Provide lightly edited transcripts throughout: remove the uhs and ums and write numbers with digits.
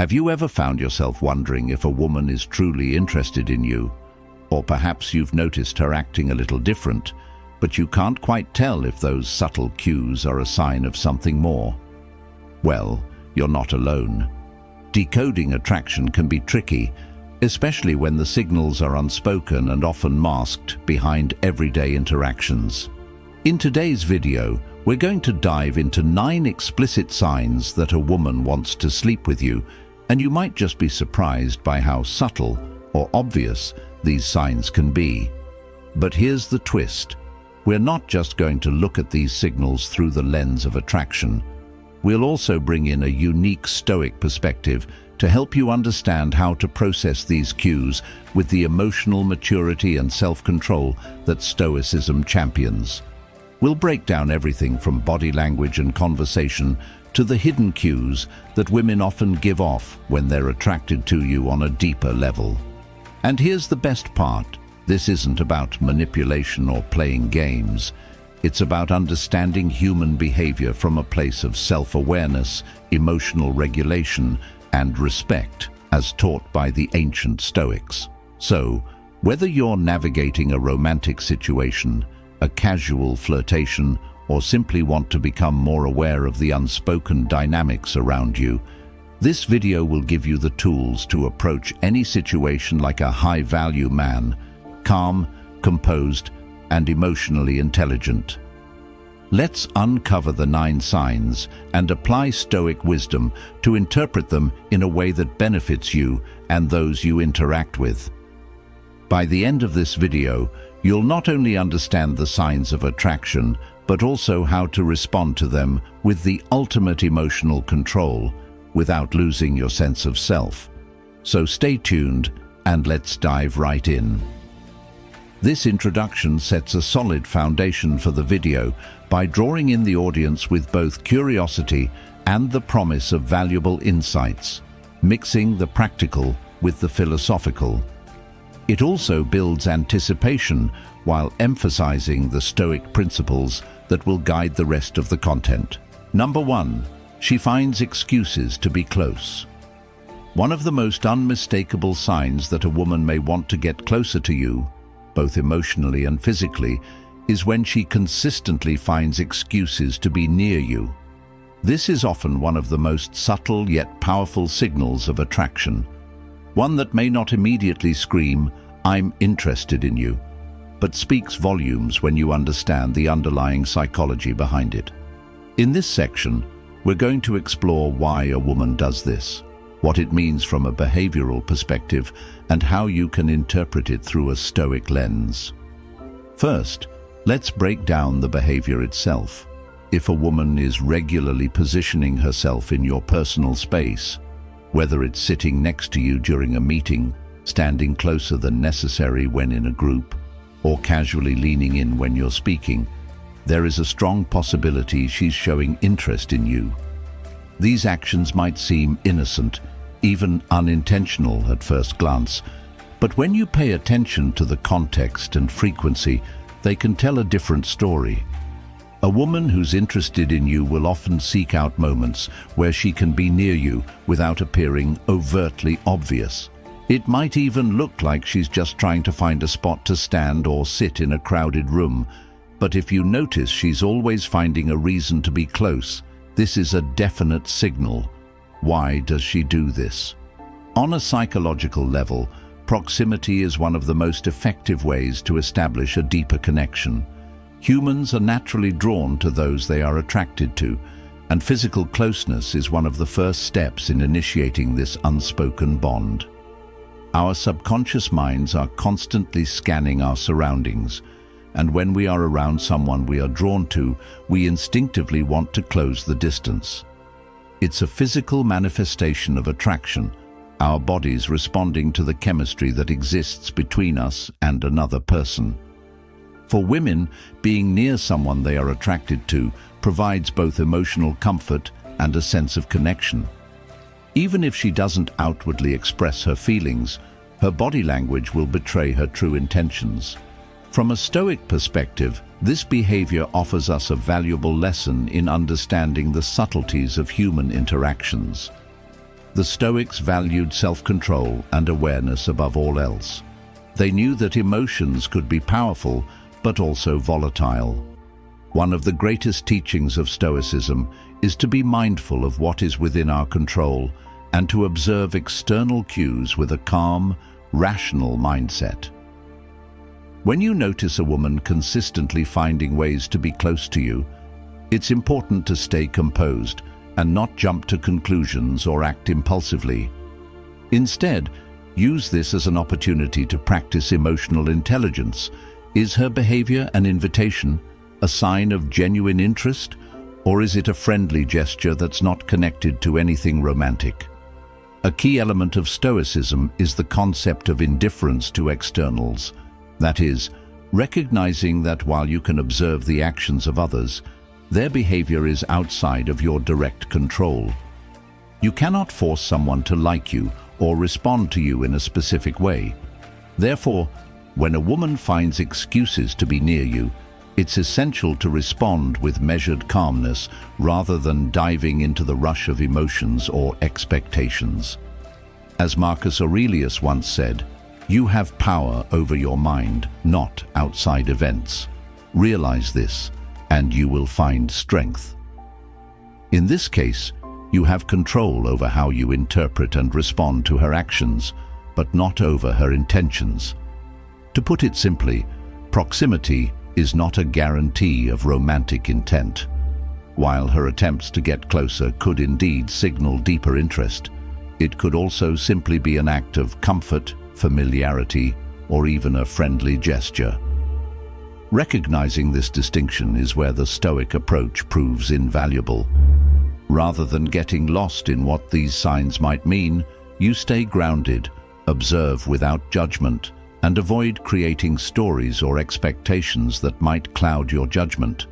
Have you ever found yourself wondering if a woman is truly interested in you? Or perhaps you've noticed her acting a little different, but you can't quite tell if those subtle cues are a sign of something more. Well, you're not alone. Decoding attraction can be tricky, especially when the signals are unspoken and often masked behind everyday interactions. In today's video, we're going to dive into 9 explicit signs that a woman wants to sleep with you, and you might just be surprised by how subtle or obvious these signs can be. But here's the twist. We're not just going to look at these signals through the lens of attraction. We'll also bring in a unique Stoic perspective to help you understand how to process these cues with the emotional maturity and self-control that Stoicism champions. We'll break down everything from body language and conversation to the hidden cues that women often give off when they're attracted to you on a deeper level. And here's the best part. This isn't about manipulation or playing games. It's about understanding human behavior from a place of self-awareness, emotional regulation, and respect, as taught by the ancient Stoics. So, whether you're navigating a romantic situation, a casual flirtation, or simply want to become more aware of the unspoken dynamics around you, this video will give you the tools to approach any situation like a high-value man, calm, composed, and emotionally intelligent. Let's uncover the 9 signs and apply Stoic wisdom to interpret them in a way that benefits you and those you interact with. By the end of this video, you'll not only understand the signs of attraction, but also how to respond to them with the ultimate emotional control without losing your sense of self. So stay tuned and let's dive right in. This introduction sets a solid foundation for the video by drawing in the audience with both curiosity and the promise of valuable insights, mixing the practical with the philosophical. It also builds anticipation while emphasizing the Stoic principles that will guide the rest of the content. Number 1. She finds excuses to be close. One of the most unmistakable signs that a woman may want to get closer to you, both emotionally and physically, is when she consistently finds excuses to be near you. This is often one of the most subtle yet powerful signals of attraction. One that may not immediately scream, "I'm interested in you," but speaks volumes when you understand the underlying psychology behind it. In this section, we're going to explore why a woman does this, what it means from a behavioral perspective, and how you can interpret it through a Stoic lens. First, let's break down the behavior itself. If a woman is regularly positioning herself in your personal space, whether it's sitting next to you during a meeting, standing closer than necessary when in a group, or casually leaning in when you're speaking, there is a strong possibility she's showing interest in you. These actions might seem innocent, even unintentional at first glance, but when you pay attention to the context and frequency, they can tell a different story. A woman who's interested in you will often seek out moments where she can be near you without appearing overtly obvious. It might even look like she's just trying to find a spot to stand or sit in a crowded room, but if you notice she's always finding a reason to be close, this is a definite signal. Why does she do this? On a psychological level, proximity is one of the most effective ways to establish a deeper connection. Humans are naturally drawn to those they are attracted to, and physical closeness is one of the first steps in initiating this unspoken bond. Our subconscious minds are constantly scanning our surroundings, and when we are around someone we are drawn to, we instinctively want to close the distance. It's a physical manifestation of attraction, our bodies responding to the chemistry that exists between us and another person. For women, being near someone they are attracted to provides both emotional comfort and a sense of connection. Even if she doesn't outwardly express her feelings, her body language will betray her true intentions. From a Stoic perspective, this behavior offers us a valuable lesson in understanding the subtleties of human interactions. The Stoics valued self-control and awareness above all else. They knew that emotions could be powerful, but also volatile. One of the greatest teachings of Stoicism is to be mindful of what is within our control and to observe external cues with a calm, rational mindset. When you notice a woman consistently finding ways to be close to you, it's important to stay composed and not jump to conclusions or act impulsively. Instead, use this as an opportunity to practice emotional intelligence. Is her behavior an invitation, a sign of genuine interest, or is it a friendly gesture that's not connected to anything romantic? A key element of Stoicism is the concept of indifference to externals. That is, recognizing that while you can observe the actions of others, their behavior is outside of your direct control. You cannot force someone to like you or respond to you in a specific way. Therefore, when a woman finds excuses to be near you, it's essential to respond with measured calmness rather than diving into the rush of emotions or expectations. As Marcus Aurelius once said, "You have power over your mind, not outside events. Realize this, and you will find strength." In this case, you have control over how you interpret and respond to her actions, but not over her intentions. To put it simply, proximity is not a guarantee of romantic intent. While her attempts to get closer could indeed signal deeper interest, it could also simply be an act of comfort, familiarity, or even a friendly gesture. Recognizing this distinction is where the Stoic approach proves invaluable. Rather than getting lost in what these signs might mean, you stay grounded, observe without judgment, and avoid creating stories or expectations that might cloud your judgment.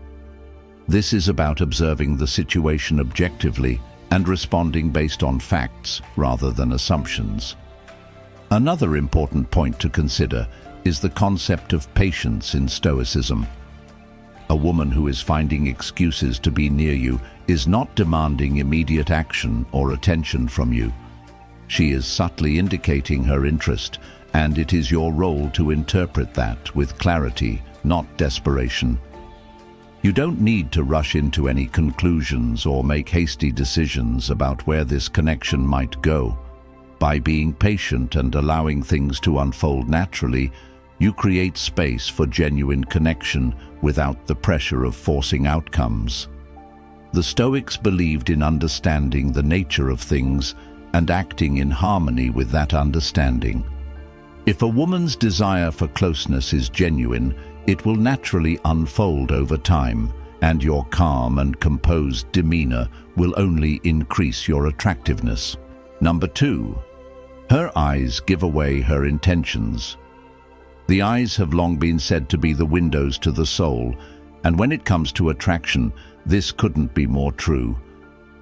This is about observing the situation objectively and responding based on facts rather than assumptions. Another important point to consider is the concept of patience in Stoicism. A woman who is finding excuses to be near you is not demanding immediate action or attention from you. She is subtly indicating her interest, and it is your role to interpret that with clarity, not desperation. You don't need to rush into any conclusions or make hasty decisions about where this connection might go. By being patient and allowing things to unfold naturally, you create space for genuine connection without the pressure of forcing outcomes. The Stoics believed in understanding the nature of things and acting in harmony with that understanding. If a woman's desire for closeness is genuine, it will naturally unfold over time, and your calm and composed demeanor will only increase your attractiveness. Number 2. Her eyes give away her intentions. The eyes have long been said to be the windows to the soul, and when it comes to attraction, this couldn't be more true.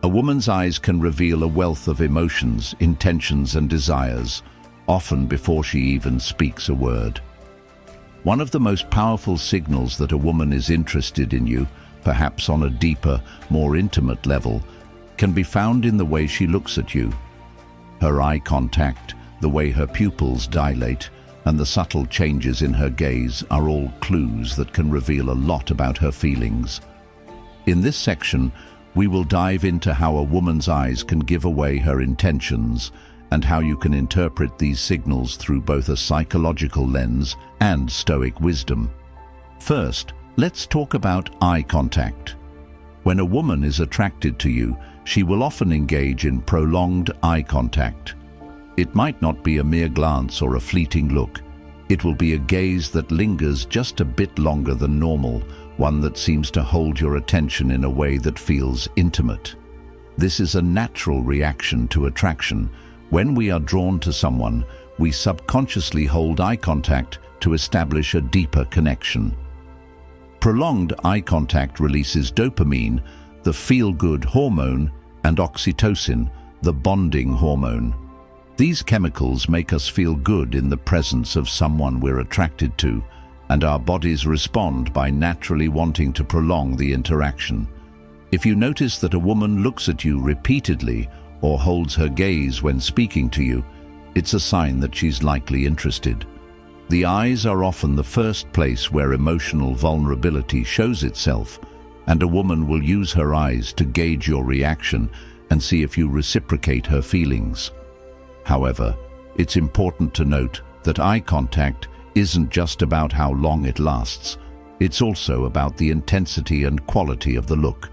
A woman's eyes can reveal a wealth of emotions, intentions, and desires, often before she even speaks a word. One of the most powerful signals that a woman is interested in you, perhaps on a deeper, more intimate level, can be found in the way she looks at you. Her eye contact, the way her pupils dilate, and the subtle changes in her gaze are all clues that can reveal a lot about her feelings. In this section, we will dive into how a woman's eyes can give away her intentions and how you can interpret these signals through both a psychological lens and Stoic wisdom. First, let's talk about eye contact. When a woman is attracted to you, she will often engage in prolonged eye contact. It might not be a mere glance or a fleeting look. It will be a gaze that lingers just a bit longer than normal, one that seems to hold your attention in a way that feels intimate. This is a natural reaction to attraction. When we are drawn to someone, we subconsciously hold eye contact to establish a deeper connection. Prolonged eye contact releases dopamine, the feel-good hormone, and oxytocin, the bonding hormone. These chemicals make us feel good in the presence of someone we're attracted to, and our bodies respond by naturally wanting to prolong the interaction. If you notice that a woman looks at you repeatedly or holds her gaze when speaking to you, it's a sign that she's likely interested. The eyes are often the first place where emotional vulnerability shows itself, and a woman will use her eyes to gauge your reaction and see if you reciprocate her feelings. However, it's important to note that eye contact isn't just about how long it lasts. It's also about the intensity and quality of the look.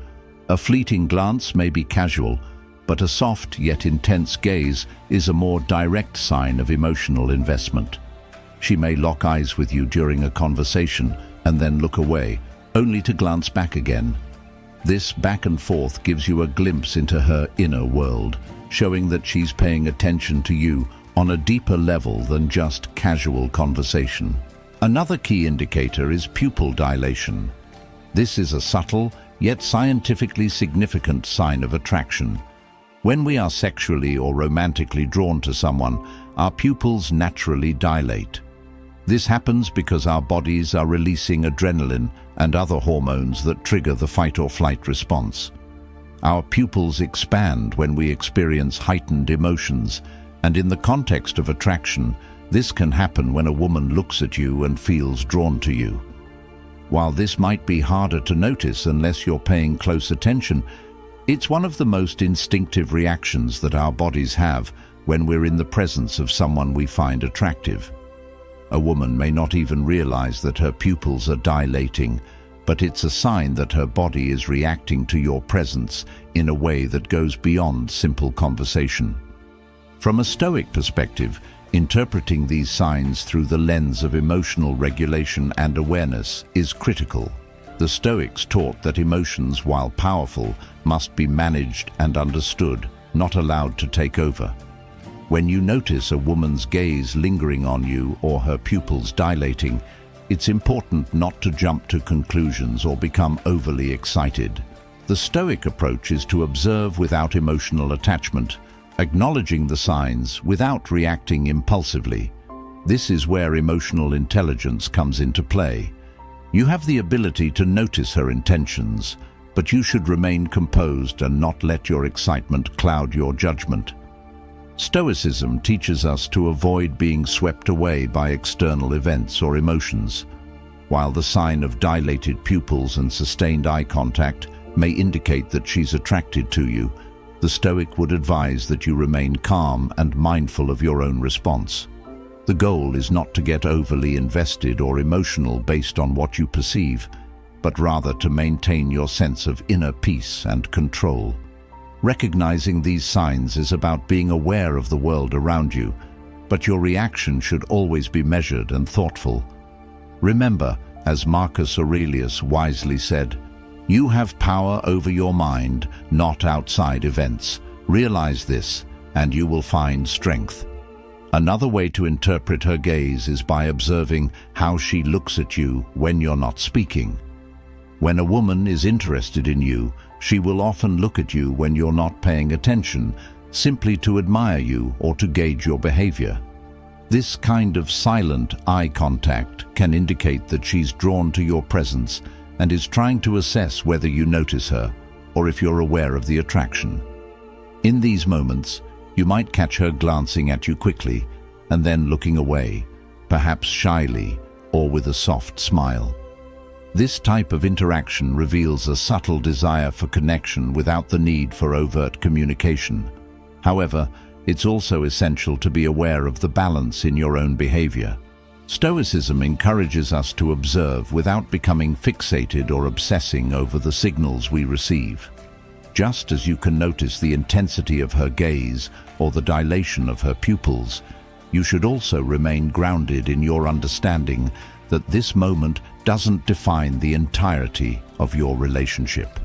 A fleeting glance may be casual, but a soft yet intense gaze is a more direct sign of emotional investment. She may lock eyes with you during a conversation and then look away, only to glance back again. This back and forth gives you a glimpse into her inner world, showing that she's paying attention to you on a deeper level than just casual conversation. Another key indicator is pupil dilation. This is a subtle, yet scientifically significant sign of attraction. When we are sexually or romantically drawn to someone, our pupils naturally dilate. This happens because our bodies are releasing adrenaline and other hormones that trigger the fight-or-flight response. Our pupils expand when we experience heightened emotions, and in the context of attraction, this can happen when a woman looks at you and feels drawn to you. While this might be harder to notice unless you're paying close attention, it's one of the most instinctive reactions that our bodies have when we're in the presence of someone we find attractive. A woman may not even realize that her pupils are dilating, but it's a sign that her body is reacting to your presence in a way that goes beyond simple conversation. From a Stoic perspective, interpreting these signs through the lens of emotional regulation and awareness is critical. The Stoics taught that emotions, while powerful, must be managed and understood, not allowed to take over. When you notice a woman's gaze lingering on you or her pupils dilating, it's important not to jump to conclusions or become overly excited. The Stoic approach is to observe without emotional attachment, acknowledging the signs without reacting impulsively. This is where emotional intelligence comes into play. You have the ability to notice her intentions, but you should remain composed and not let your excitement cloud your judgment. Stoicism teaches us to avoid being swept away by external events or emotions. While the sign of dilated pupils and sustained eye contact may indicate that she's attracted to you, the Stoic would advise that you remain calm and mindful of your own response. The goal is not to get overly invested or emotional based on what you perceive, but rather to maintain your sense of inner peace and control. Recognizing these signs is about being aware of the world around you, but your reaction should always be measured and thoughtful. Remember, as Marcus Aurelius wisely said, "You have power over your mind, not outside events. Realize this, and you will find strength." Another way to interpret her gaze is by observing how she looks at you when you're not speaking. When a woman is interested in you, she will often look at you when you're not paying attention, simply to admire you or to gauge your behavior. This kind of silent eye contact can indicate that she's drawn to your presence and is trying to assess whether you notice her or if you're aware of the attraction. In these moments, you might catch her glancing at you quickly and then looking away, perhaps shyly or with a soft smile. This type of interaction reveals a subtle desire for connection without the need for overt communication. However, it's also essential to be aware of the balance in your own behavior. Stoicism encourages us to observe without becoming fixated or obsessing over the signals we receive. Just as you can notice the intensity of her gaze or the dilation of her pupils, you should also remain grounded in your understanding that this moment doesn't define the entirety of your relationship.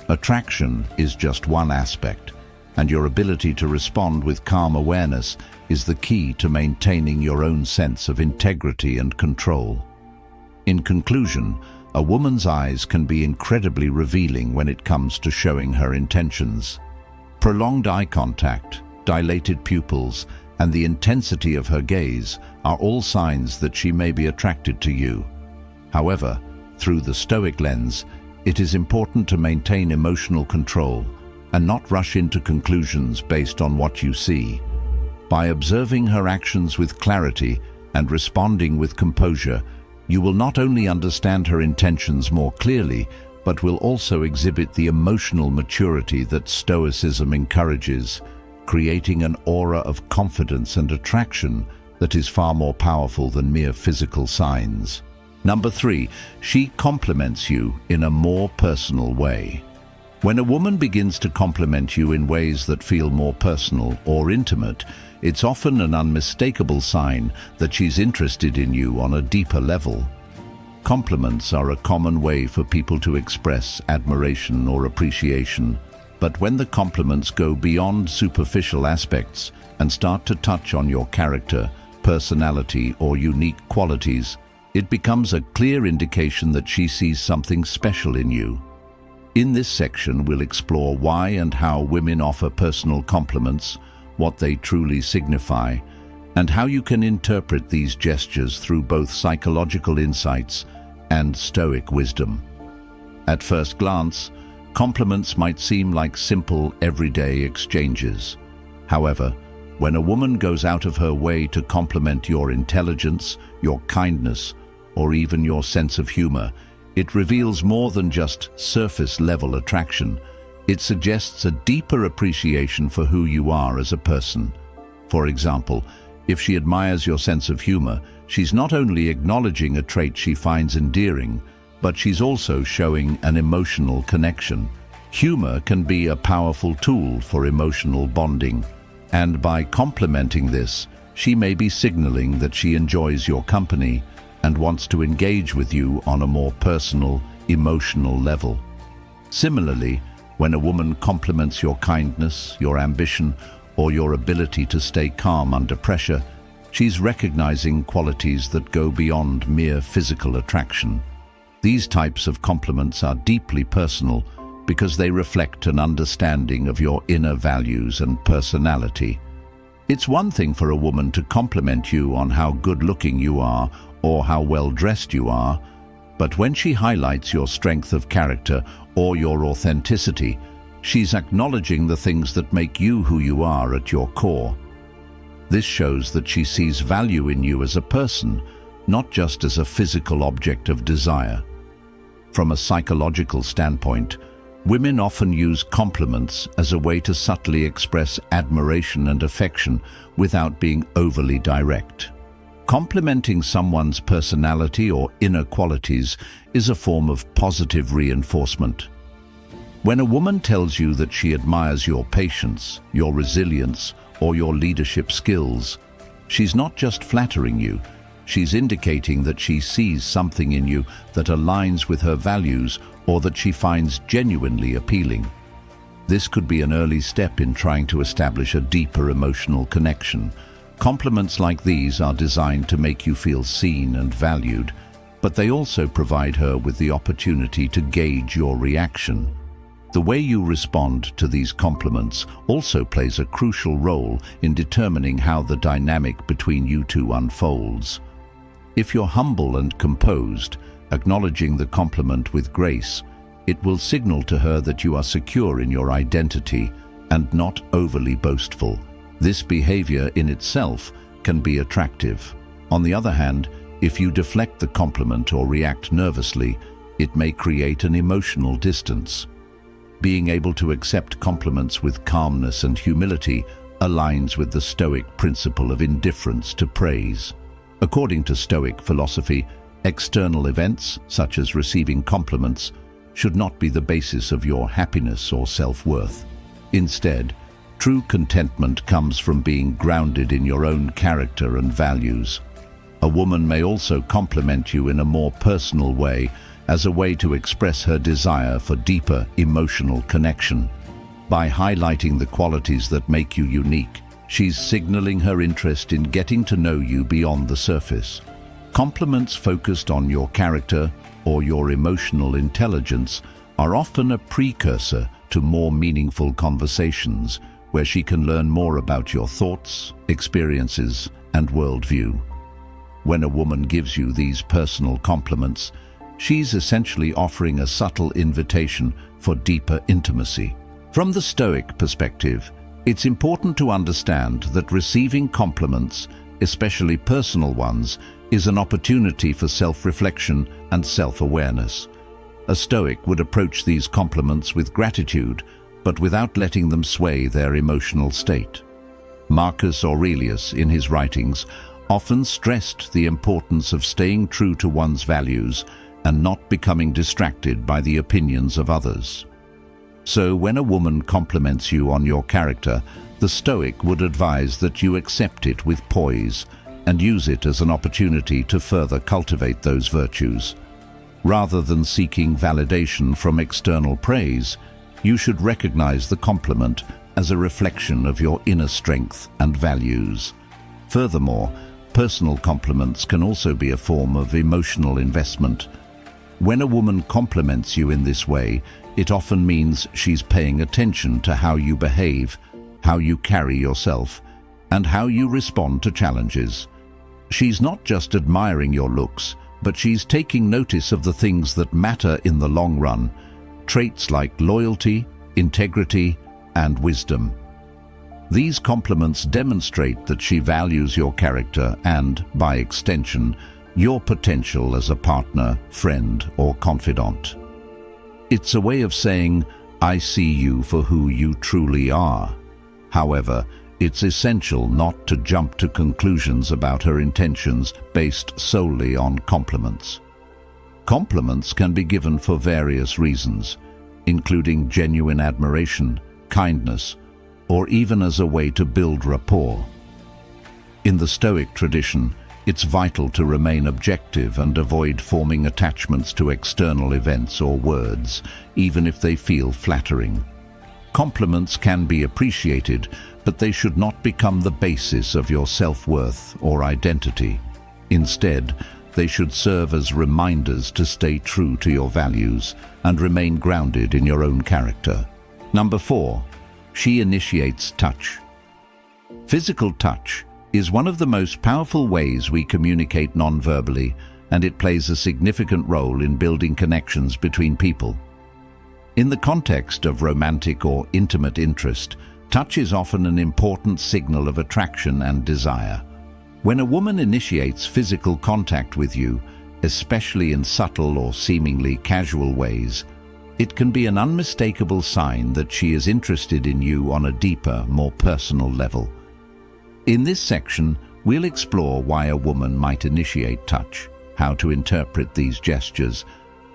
Attraction is just one aspect, and your ability to respond with calm awareness is the key to maintaining your own sense of integrity and control. In conclusion, a woman's eyes can be incredibly revealing when it comes to showing her intentions. Prolonged eye contact, dilated pupils, and the intensity of her gaze are all signs that she may be attracted to you. However, through the Stoic lens, it is important to maintain emotional control, and not rush into conclusions based on what you see. By observing her actions with clarity and responding with composure, you will not only understand her intentions more clearly, but will also exhibit the emotional maturity that Stoicism encourages, creating an aura of confidence and attraction that is far more powerful than mere physical signs. Number 3, she compliments you in a more personal way. When a woman begins to compliment you in ways that feel more personal or intimate, it's often an unmistakable sign that she's interested in you on a deeper level. Compliments are a common way for people to express admiration or appreciation, but when the compliments go beyond superficial aspects and start to touch on your character, personality, or unique qualities, it becomes a clear indication that she sees something special in you. In this section, we'll explore why and how women offer personal compliments, what they truly signify, and how you can interpret these gestures through both psychological insights and Stoic wisdom. At first glance, compliments might seem like simple, everyday exchanges. However, when a woman goes out of her way to compliment your intelligence, your kindness, or even your sense of humor, it reveals more than just surface-level attraction. It suggests a deeper appreciation for who you are as a person. For example, if she admires your sense of humor, she's not only acknowledging a trait she finds endearing, but she's also showing an emotional connection. Humor can be a powerful tool for emotional bonding, and by complimenting this, she may be signaling that she enjoys your company and wants to engage with you on a more personal, emotional level. Similarly, when a woman compliments your kindness, your ambition, or your ability to stay calm under pressure, she's recognizing qualities that go beyond mere physical attraction. These types of compliments are deeply personal because they reflect an understanding of your inner values and personality. It's one thing for a woman to compliment you on how good-looking you are or how well-dressed you are, but when she highlights your strength of character or your authenticity, she's acknowledging the things that make you who you are at your core. This shows that she sees value in you as a person, not just as a physical object of desire. From a psychological standpoint, women often use compliments as a way to subtly express admiration and affection without being overly direct. Complimenting someone's personality or inner qualities is a form of positive reinforcement. When a woman tells you that she admires your patience, your resilience, or your leadership skills, she's not just flattering you, she's indicating that she sees something in you that aligns with her values or that she finds genuinely appealing. This could be an early step in trying to establish a deeper emotional connection. Compliments like these are designed to make you feel seen and valued, but they also provide her with the opportunity to gauge your reaction. The way you respond to these compliments also plays a crucial role in determining how the dynamic between you two unfolds. If you're humble and composed, acknowledging the compliment with grace, it will signal to her that you are secure in your identity and not overly boastful. This behavior in itself can be attractive. On the other hand, if you deflect the compliment or react nervously, it may create an emotional distance. Being able to accept compliments with calmness and humility aligns with the Stoic principle of indifference to praise. According to Stoic philosophy, external events, such as receiving compliments, should not be the basis of your happiness or self-worth. Instead, true contentment comes from being grounded in your own character and values. A woman may also compliment you in a more personal way as a way to express her desire for deeper emotional connection. By highlighting the qualities that make you unique, she's signaling her interest in getting to know you beyond the surface. Compliments focused on your character or your emotional intelligence are often a precursor to more meaningful conversations where she can learn more about your thoughts, experiences, and worldview. When a woman gives you these personal compliments, she's essentially offering a subtle invitation for deeper intimacy. From the Stoic perspective, it's important to understand that receiving compliments, especially personal ones, is an opportunity for self-reflection and self-awareness. A Stoic would approach these compliments with gratitude, but without letting them sway their emotional state. Marcus Aurelius, in his writings, often stressed the importance of staying true to one's values and not becoming distracted by the opinions of others. So when a woman compliments you on your character, the Stoic would advise that you accept it with poise and use it as an opportunity to further cultivate those virtues. Rather than seeking validation from external praise, you should recognize the compliment as a reflection of your inner strength and values. Furthermore, personal compliments can also be a form of emotional investment. When a woman compliments you in this way, it often means she's paying attention to how you behave, how you carry yourself, and how you respond to challenges. She's not just admiring your looks, but she's taking notice of the things that matter in the long run, traits like loyalty, integrity, and wisdom. These compliments demonstrate that she values your character and, by extension, your potential as a partner, friend, or confidant. It's a way of saying, "I see you for who you truly are." However, it's essential not to jump to conclusions about her intentions based solely on compliments. Compliments can be given for various reasons, including genuine admiration, kindness, or even as a way to build rapport. In the Stoic tradition, it's vital to remain objective and avoid forming attachments to external events or words, even if they feel flattering. Compliments can be appreciated, but they should not become the basis of your self-worth or identity. Instead, they should serve as reminders to stay true to your values and remain grounded in your own character. Number 4, she initiates touch. Physical touch is one of the most powerful ways we communicate non-verbally, and it plays a significant role in building connections between people. In the context of romantic or intimate interest, touch is often an important signal of attraction and desire. When a woman initiates physical contact with you, especially in subtle or seemingly casual ways, it can be an unmistakable sign that she is interested in you on a deeper, more personal level. In this section, we'll explore why a woman might initiate touch, how to interpret these gestures,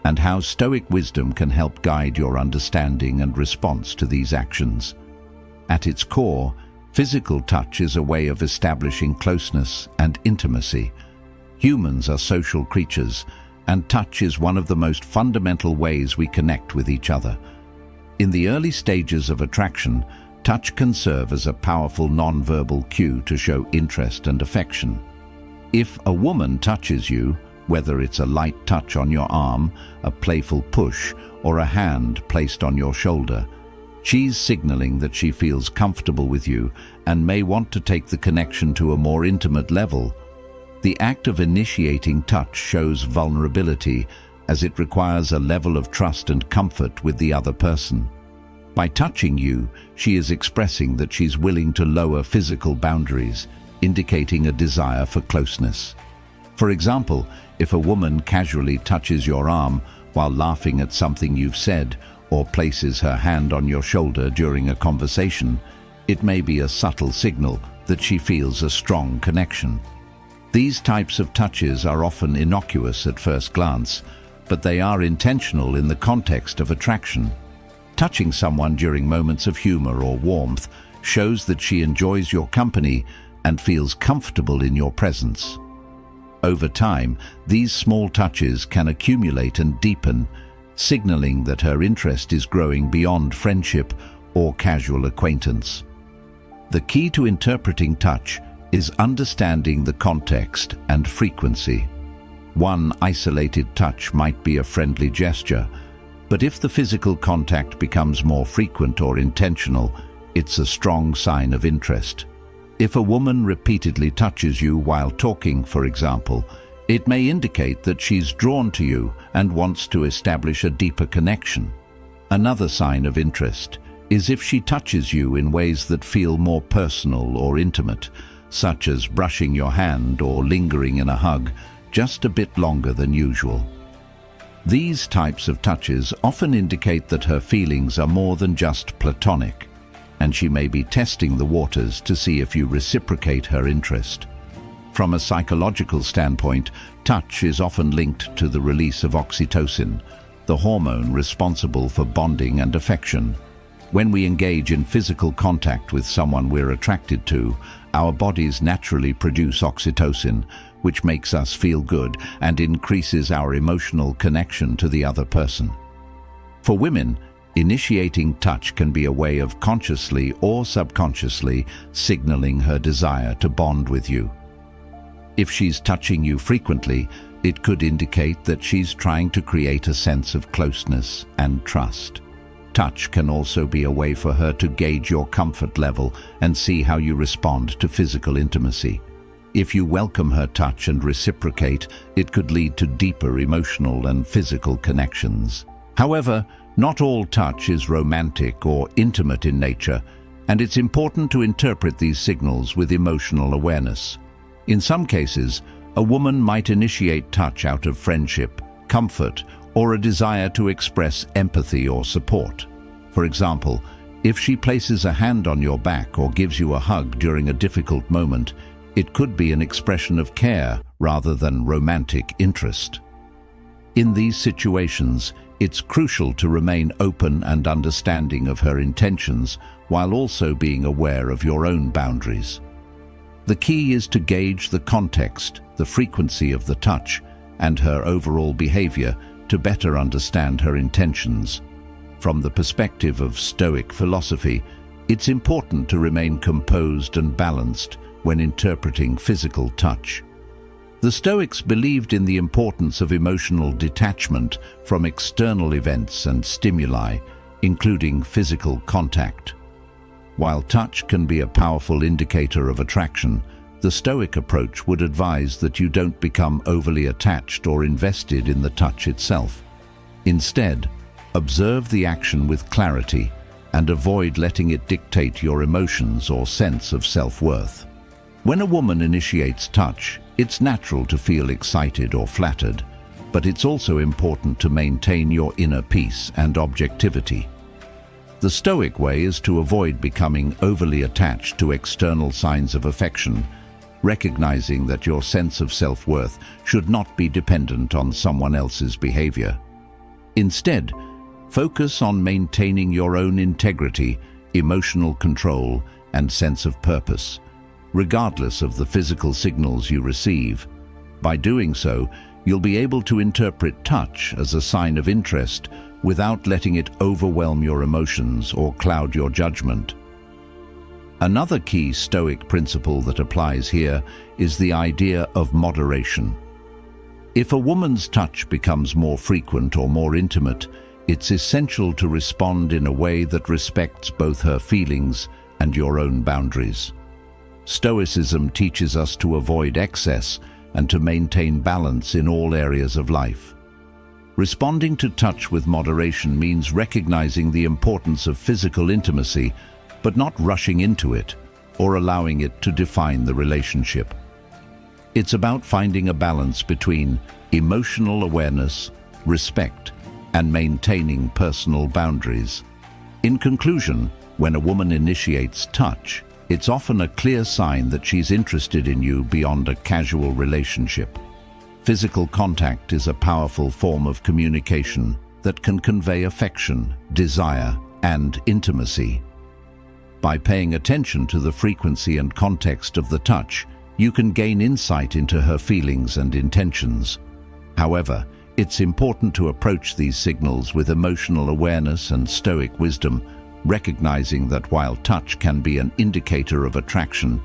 and how Stoic wisdom can help guide your understanding and response to these actions. At its core, physical touch is a way of establishing closeness and intimacy. Humans are social creatures, and touch is one of the most fundamental ways we connect with each other. In the early stages of attraction, touch can serve as a powerful non-verbal cue to show interest and affection. If a woman touches you, whether it's a light touch on your arm, a playful push, or a hand placed on your shoulder, she's signaling that she feels comfortable with you and may want to take the connection to a more intimate level. The act of initiating touch shows vulnerability, as it requires a level of trust and comfort with the other person. By touching you, she is expressing that she's willing to lower physical boundaries, indicating a desire for closeness. For example, if a woman casually touches your arm while laughing at something you've said, or places her hand on your shoulder during a conversation, it may be a subtle signal that she feels a strong connection. These types of touches are often innocuous at first glance, but they are intentional in the context of attraction. Touching someone during moments of humor or warmth shows that she enjoys your company and feels comfortable in your presence. Over time, these small touches can accumulate and deepen, signaling that her interest is growing beyond friendship or casual acquaintance. The key to interpreting touch is understanding the context and frequency. One isolated touch might be a friendly gesture, but if the physical contact becomes more frequent or intentional, it's a strong sign of interest. If a woman repeatedly touches you while talking, for example, it may indicate that she's drawn to you and wants to establish a deeper connection. Another sign of interest is if she touches you in ways that feel more personal or intimate, such as brushing your hand or lingering in a hug just a bit longer than usual. These types of touches often indicate that her feelings are more than just platonic, and she may be testing the waters to see if you reciprocate her interest. From a psychological standpoint, touch is often linked to the release of oxytocin, the hormone responsible for bonding and affection. When we engage in physical contact with someone we're attracted to, our bodies naturally produce oxytocin, which makes us feel good and increases our emotional connection to the other person. For women, initiating touch can be a way of consciously or subconsciously signaling her desire to bond with you. If she's touching you frequently, it could indicate that she's trying to create a sense of closeness and trust. Touch can also be a way for her to gauge your comfort level and see how you respond to physical intimacy. If you welcome her touch and reciprocate, it could lead to deeper emotional and physical connections. However, not all touch is romantic or intimate in nature, and it's important to interpret these signals with emotional awareness. In some cases, a woman might initiate touch out of friendship, comfort, or a desire to express empathy or support. For example, if she places a hand on your back or gives you a hug during a difficult moment, it could be an expression of care rather than romantic interest. In these situations, it's crucial to remain open and understanding of her intentions while also being aware of your own boundaries. The key is to gauge the context, the frequency of the touch, and her overall behavior to better understand her intentions. From the perspective of Stoic philosophy, it's important to remain composed and balanced when interpreting physical touch. The Stoics believed in the importance of emotional detachment from external events and stimuli, including physical contact. While touch can be a powerful indicator of attraction, the Stoic approach would advise that you don't become overly attached or invested in the touch itself. Instead, observe the action with clarity and avoid letting it dictate your emotions or sense of self-worth. When a woman initiates touch, it's natural to feel excited or flattered, but it's also important to maintain your inner peace and objectivity. The Stoic way is to avoid becoming overly attached to external signs of affection, recognizing that your sense of self-worth should not be dependent on someone else's behavior. Instead, focus on maintaining your own integrity, emotional control, and sense of purpose, regardless of the physical signals you receive. By doing so, you'll be able to interpret touch as a sign of interest without letting it overwhelm your emotions or cloud your judgment. Another key Stoic principle that applies here is the idea of moderation. If a woman's touch becomes more frequent or more intimate, it's essential to respond in a way that respects both her feelings and your own boundaries. Stoicism teaches us to avoid excess and to maintain balance in all areas of life. Responding to touch with moderation means recognizing the importance of physical intimacy, but not rushing into it or allowing it to define the relationship. It's about finding a balance between emotional awareness, respect, and maintaining personal boundaries. In conclusion, when a woman initiates touch, it's often a clear sign that she's interested in you beyond a casual relationship. Physical contact is a powerful form of communication that can convey affection, desire, and intimacy. By paying attention to the frequency and context of the touch, you can gain insight into her feelings and intentions. However, it's important to approach these signals with emotional awareness and Stoic wisdom, recognizing that while touch can be an indicator of attraction,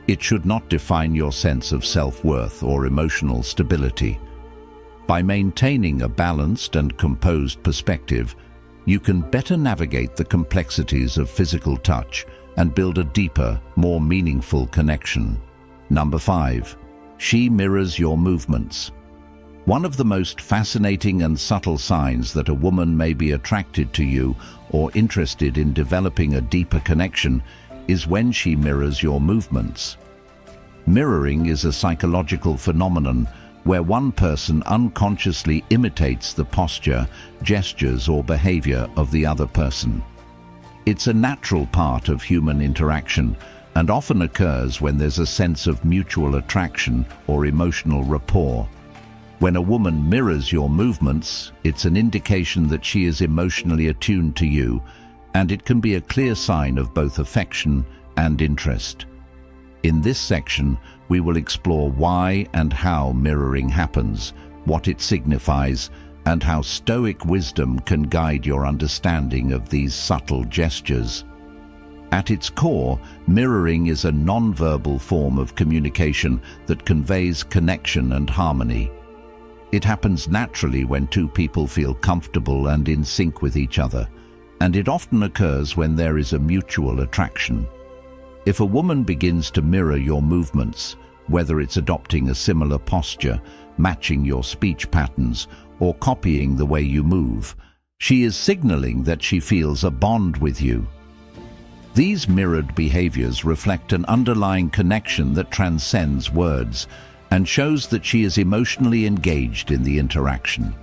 it should not define your sense of self-worth or emotional stability. By maintaining a balanced and composed perspective, you can better navigate the complexities of physical touch and build a deeper, more meaningful connection. Number 5. She mirrors your movements. One of the most fascinating and subtle signs that a woman may be attracted to you or interested in developing a deeper connection is when she mirrors your movements. Mirroring is a psychological phenomenon where one person unconsciously imitates the posture, gestures, or behavior of the other person. It's a natural part of human interaction and often occurs when there's a sense of mutual attraction or emotional rapport. When a woman mirrors your movements, it's an indication that she is emotionally attuned to you, and it can be a clear sign of both affection and interest. In this section, we will explore why and how mirroring happens, what it signifies, and how Stoic wisdom can guide your understanding of these subtle gestures. At its core, mirroring is a non-verbal form of communication that conveys connection and harmony. It happens naturally when two people feel comfortable and in sync with each other, and it often occurs when there is a mutual attraction. If a woman begins to mirror your movements, whether it's adopting a similar posture, matching your speech patterns, or copying the way you move, she is signaling that she feels a bond with you. These mirrored behaviors reflect an underlying connection that transcends words and shows that she is emotionally engaged in the interaction.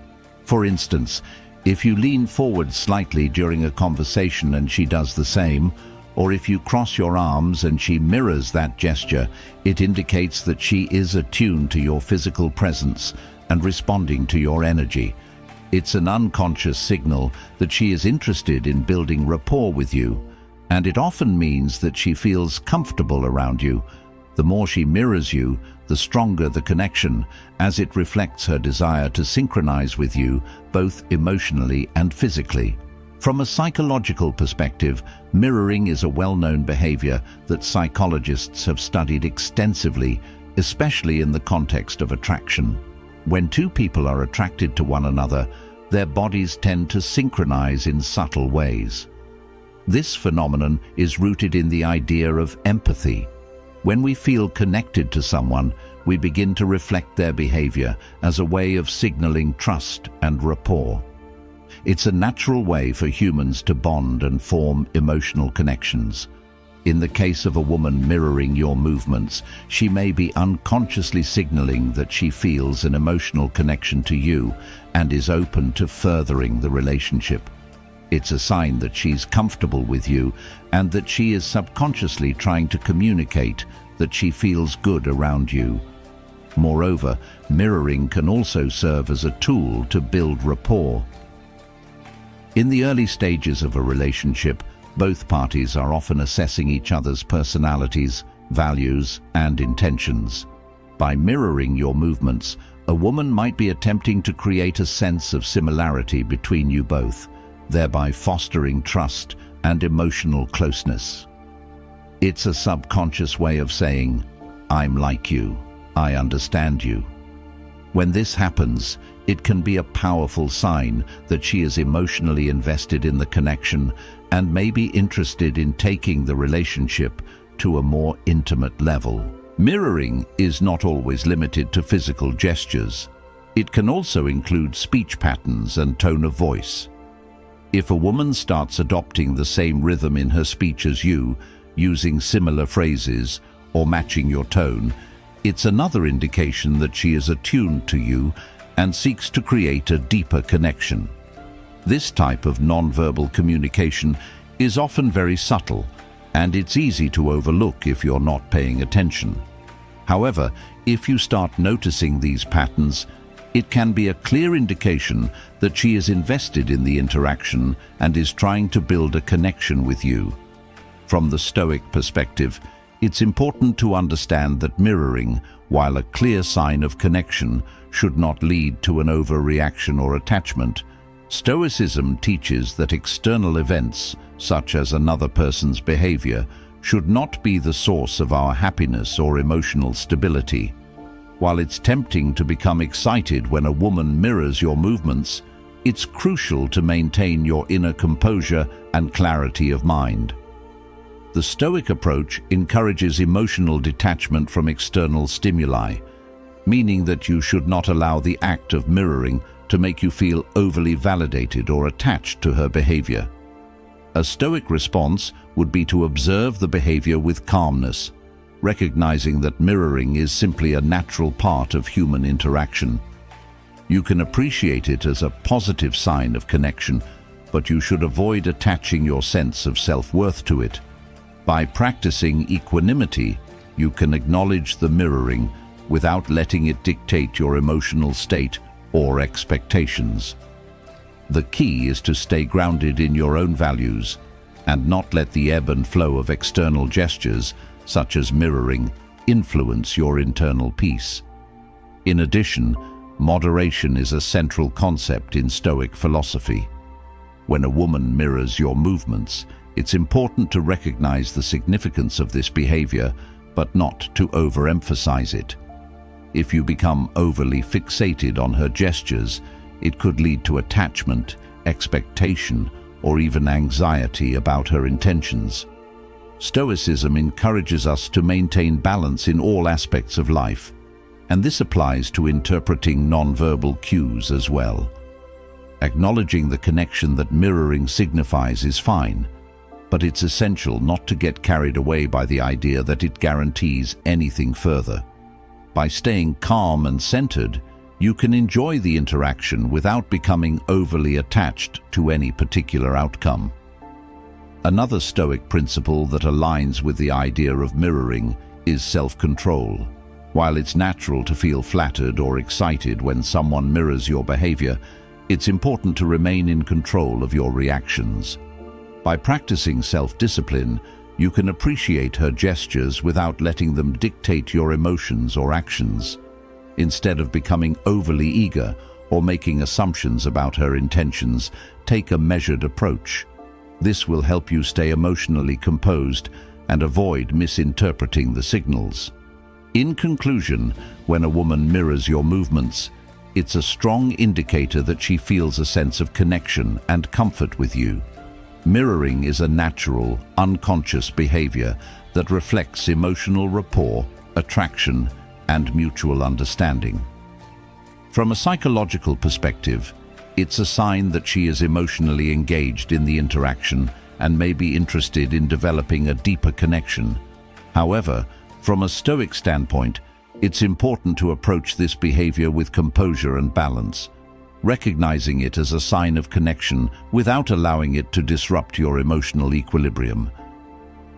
For instance, if you lean forward slightly during a conversation and she does the same, or if you cross your arms and she mirrors that gesture, it indicates that she is attuned to your physical presence and responding to your energy. It's an unconscious signal that she is interested in building rapport with you, and it often means that she feels comfortable around you. The more she mirrors you, the stronger the connection, as it reflects her desire to synchronize with you, both emotionally and physically. From a psychological perspective, mirroring is a well-known behavior that psychologists have studied extensively, especially in the context of attraction. When two people are attracted to one another, their bodies tend to synchronize in subtle ways. This phenomenon is rooted in the idea of empathy. When we feel connected to someone, we begin to reflect their behavior as a way of signaling trust and rapport. It's a natural way for humans to bond and form emotional connections. In the case of a woman mirroring your movements, she may be unconsciously signaling that she feels an emotional connection to you and is open to furthering the relationship. It's a sign that she's comfortable with you and that she is subconsciously trying to communicate that she feels good around you. Moreover, mirroring can also serve as a tool to build rapport. In the early stages of a relationship, both parties are often assessing each other's personalities, values, and intentions. By mirroring your movements, a woman might be attempting to create a sense of similarity between you both, thereby fostering trust and emotional closeness. It's a subconscious way of saying, "I'm like you, I understand you." When this happens, it can be a powerful sign that she is emotionally invested in the connection and may be interested in taking the relationship to a more intimate level. Mirroring is not always limited to physical gestures. It can also include speech patterns and tone of voice. If a woman starts adopting the same rhythm in her speech as you, using similar phrases or matching your tone, it's another indication that she is attuned to you and seeks to create a deeper connection. This type of nonverbal communication is often very subtle, and it's easy to overlook if you're not paying attention. However, if you start noticing these patterns, it can be a clear indication that she is invested in the interaction and is trying to build a connection with you. From the Stoic perspective, it's important to understand that mirroring, while a clear sign of connection, should not lead to an overreaction or attachment. Stoicism teaches that external events, such as another person's behavior, should not be the source of our happiness or emotional stability. While it's tempting to become excited when a woman mirrors your movements, it's crucial to maintain your inner composure and clarity of mind. The Stoic approach encourages emotional detachment from external stimuli. meaning that you should not allow the act of mirroring to make you feel overly validated or attached to her behavior. A Stoic response would be to observe the behavior with calmness, recognizing that mirroring is simply a natural part of human interaction. You can appreciate it as a positive sign of connection, but you should avoid attaching your sense of self-worth to it. By practicing equanimity, you can acknowledge the mirroring without letting it dictate your emotional state or expectations. The key is to stay grounded in your own values and not let the ebb and flow of external gestures, such as mirroring, influence your internal peace. In addition, moderation is a central concept in Stoic philosophy. When a woman mirrors your movements, it's important to recognize the significance of this behavior, but not to overemphasize it. If you become overly fixated on her gestures, it could lead to attachment, expectation, or even anxiety about her intentions. Stoicism encourages us to maintain balance in all aspects of life, and this applies to interpreting nonverbal cues as well. Acknowledging the connection that mirroring signifies is fine, but it's essential not to get carried away by the idea that it guarantees anything further. By staying calm and centered, you can enjoy the interaction without becoming overly attached to any particular outcome. Another Stoic principle that aligns with the idea of mirroring is self-control. While it's natural to feel flattered or excited when someone mirrors your behavior, it's important to remain in control of your reactions. By practicing self-discipline, you can appreciate her gestures without letting them dictate your emotions or actions. Instead of becoming overly eager or making assumptions about her intentions, take a measured approach. This will help you stay emotionally composed and avoid misinterpreting the signals. In conclusion, when a woman mirrors your movements, it's a strong indicator that she feels a sense of connection and comfort with you. Mirroring is a natural, unconscious behavior that reflects emotional rapport, attraction, and mutual understanding. From a psychological perspective, it's a sign that she is emotionally engaged in the interaction and may be interested in developing a deeper connection. However, from a Stoic standpoint, it's important to approach this behavior with composure and balance, recognizing it as a sign of connection without allowing it to disrupt your emotional equilibrium.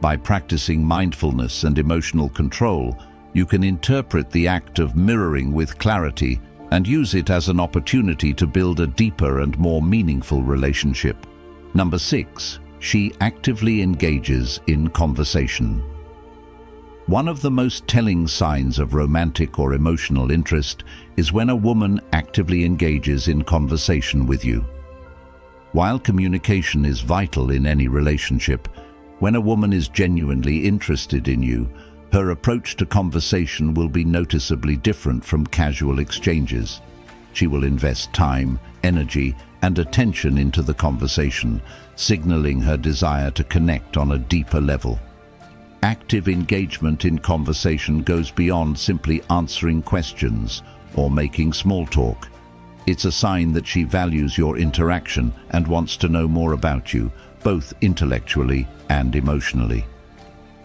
By practicing mindfulness and emotional control, you can interpret the act of mirroring with clarity and use it as an opportunity to build a deeper and more meaningful relationship. Number 6, she actively engages in conversation. One of the most telling signs of romantic or emotional interest is when a woman actively engages in conversation with you. While communication is vital in any relationship, when a woman is genuinely interested in you, her approach to conversation will be noticeably different from casual exchanges. She will invest time, energy, and attention into the conversation, signaling her desire to connect on a deeper level. Active engagement in conversation goes beyond simply answering questions or making small talk. It's a sign that she values your interaction and wants to know more about you, both intellectually and emotionally.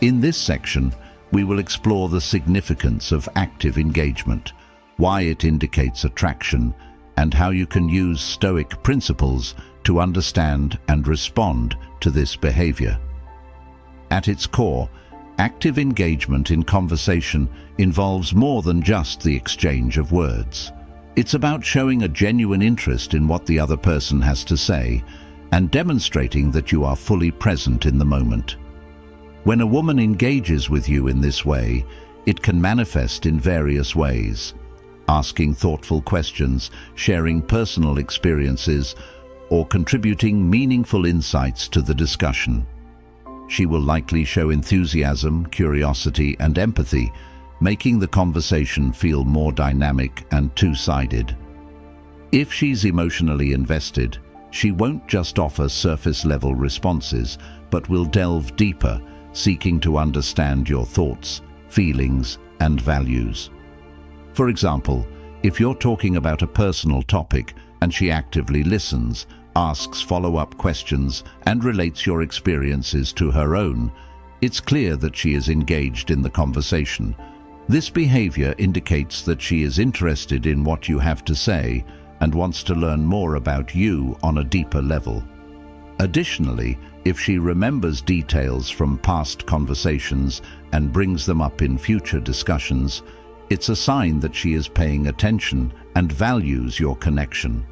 In this section, we will explore the significance of active engagement, why it indicates attraction, and how you can use Stoic principles to understand and respond to this behavior. At its core, active engagement in conversation involves more than just the exchange of words. It's about showing a genuine interest in what the other person has to say and demonstrating that you are fully present in the moment. When a woman engages with you in this way, it can manifest in various ways: asking thoughtful questions, sharing personal experiences, or contributing meaningful insights to the discussion. She will likely show enthusiasm, curiosity, and empathy, making the conversation feel more dynamic and two-sided. If she's emotionally invested, she won't just offer surface-level responses, but will delve deeper, seeking to understand your thoughts, feelings, and values. For example, if you're talking about a personal topic and she actively listens, asks follow-up questions, and relates your experiences to her own, it's clear that she is engaged in the conversation. This behavior indicates that she is interested in what you have to say and wants to learn more about you on a deeper level. Additionally, if she remembers details from past conversations and brings them up in future discussions, it's a sign that she is paying attention and values your connection.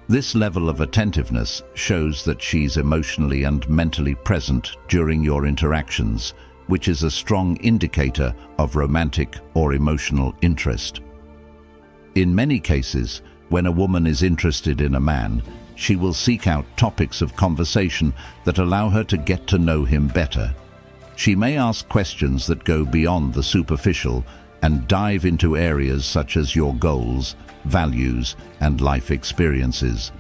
This level of attentiveness shows that she's emotionally and mentally present during your interactions, which is a strong indicator of romantic or emotional interest. In many cases, when a woman is interested in a man, she will seek out topics of conversation that allow her to get to know him better. She may ask questions that go beyond the superficial and dive into areas such as your goals, values, and life experiences.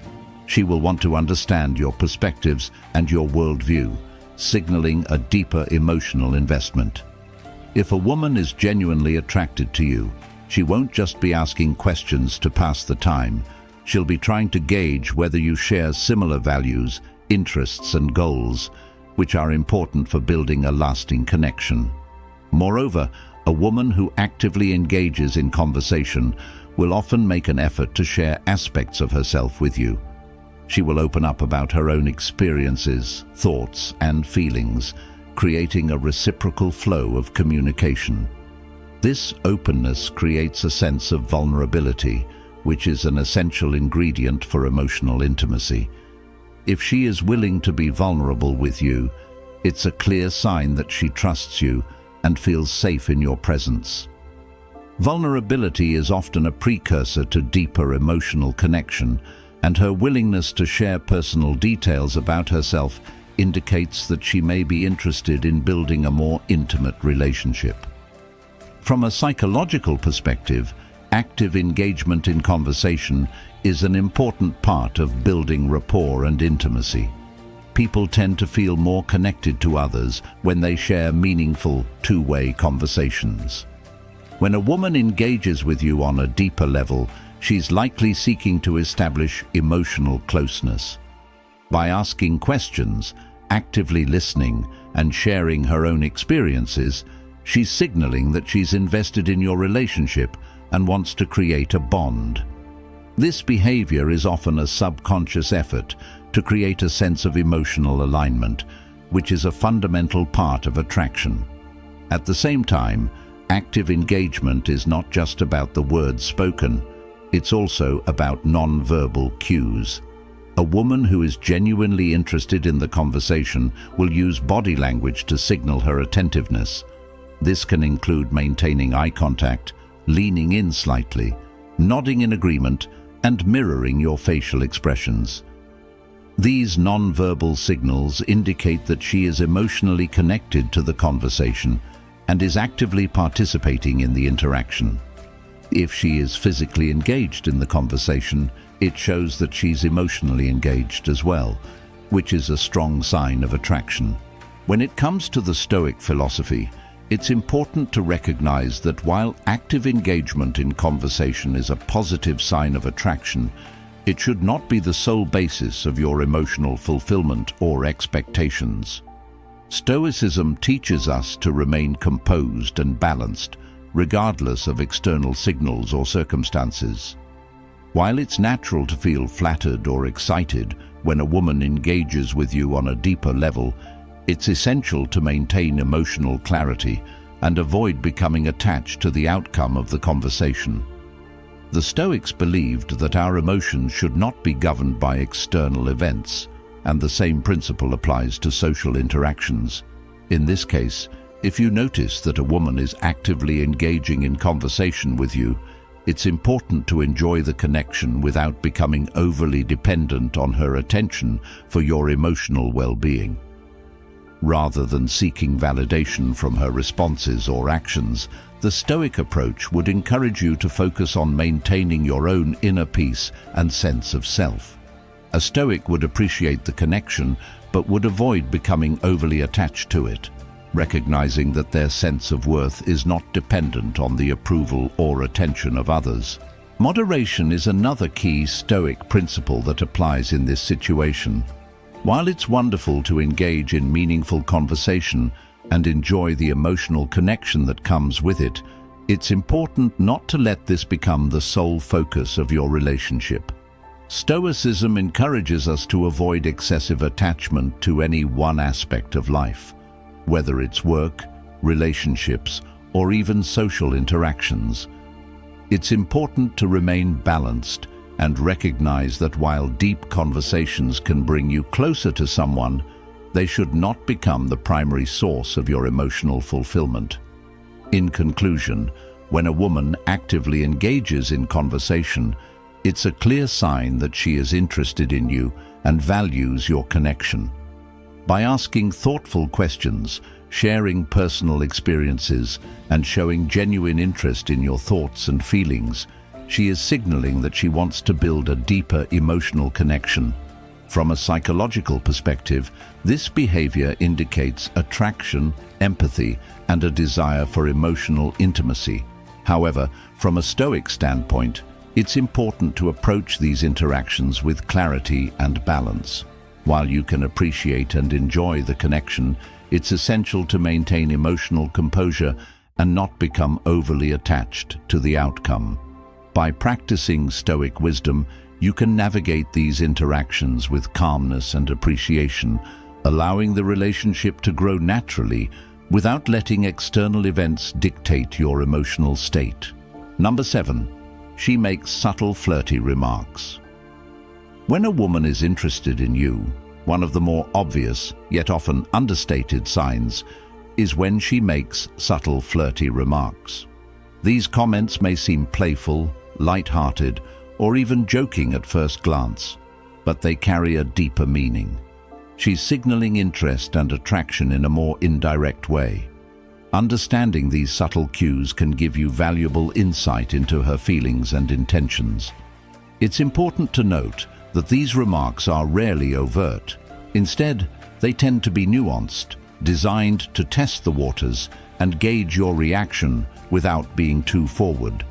She will want to understand your perspectives and your worldview, signaling a deeper emotional investment. If a woman is genuinely attracted to you, she won't just be asking questions to pass the time. She'll be trying to gauge whether you share similar values, interests, and goals, which are important for building a lasting connection. Moreover, a woman who actively engages in conversation will often make an effort to share aspects of herself with you. She will open up about her own experiences, thoughts, and feelings, creating a reciprocal flow of communication. This openness creates a sense of vulnerability, which is an essential ingredient for emotional intimacy. If she is willing to be vulnerable with you, it's a clear sign that she trusts you and feels safe in your presence. Vulnerability is often a precursor to deeper emotional connection, and her willingness to share personal details about herself indicates that she may be interested in building a more intimate relationship. From a psychological perspective, active engagement in conversation is an important part of building rapport and intimacy. People tend to feel more connected to others when they share meaningful, two-way conversations. When a woman engages with you on a deeper level, she's likely seeking to establish emotional closeness. By asking questions, actively listening, and sharing her own experiences, she's signaling that she's invested in your relationship and wants to create a bond. This behavior is often a subconscious effort to create a sense of emotional alignment, which is a fundamental part of attraction. At the same time, active engagement is not just about the words spoken, it's also about non-verbal cues. A woman who is genuinely interested in the conversation will use body language to signal her attentiveness. This can include maintaining eye contact, leaning in slightly, nodding in agreement, and mirroring your facial expressions. These non-verbal signals indicate that she is emotionally connected to the conversation and is actively participating in the interaction. If she is physically engaged in the conversation, it shows that she's emotionally engaged as well, which is a strong sign of attraction. When it comes to the Stoic philosophy, it's important to recognize that while active engagement in conversation is a positive sign of attraction, it should not be the sole basis of your emotional fulfillment or expectations. Stoicism teaches us to remain composed and balanced, regardless of external signals or circumstances. While it's natural to feel flattered or excited when a woman engages with you on a deeper level, it's essential to maintain emotional clarity and avoid becoming attached to the outcome of the conversation. The Stoics believed that our emotions should not be governed by external events, and the same principle applies to social interactions. In this case, if you notice that a woman is actively engaging in conversation with you, it's important to enjoy the connection without becoming overly dependent on her attention for your emotional well-being. Rather than seeking validation from her responses or actions, the Stoic approach would encourage you to focus on maintaining your own inner peace and sense of self. A Stoic would appreciate the connection, but would avoid becoming overly attached to it. recognizing that their sense of worth is not dependent on the approval or attention of others. Moderation is another key Stoic principle that applies in this situation. While it's wonderful to engage in meaningful conversation and enjoy the emotional connection that comes with it, it's important not to let this become the sole focus of your relationship. Stoicism encourages us to avoid excessive attachment to any one aspect of life, whether it's work, relationships, or even social interactions. It's important to remain balanced and recognize that while deep conversations can bring you closer to someone, they should not become the primary source of your emotional fulfillment. In conclusion, when a woman actively engages in conversation, it's a clear sign that she is interested in you and values your connection. By asking thoughtful questions, sharing personal experiences, and showing genuine interest in your thoughts and feelings, she is signaling that she wants to build a deeper emotional connection. From a psychological perspective, this behavior indicates attraction, empathy, and a desire for emotional intimacy. However, from a Stoic standpoint, it's important to approach these interactions with clarity and balance. While you can appreciate and enjoy the connection, it's essential to maintain emotional composure and not become overly attached to the outcome. By practicing Stoic wisdom, you can navigate these interactions with calmness and appreciation, allowing the relationship to grow naturally without letting external events dictate your emotional state. Number 7. She makes subtle flirty remarks. When a woman is interested in you, one of the more obvious, yet often understated signs is when she makes subtle flirty remarks. These comments may seem playful, light-hearted, or even joking at first glance, but they carry a deeper meaning. She's signaling interest and attraction in a more indirect way. Understanding these subtle cues can give you valuable insight into her feelings and intentions. It's important to note that these remarks are rarely overt. Instead, they tend to be nuanced, designed to test the waters and gauge your reaction without being too forward.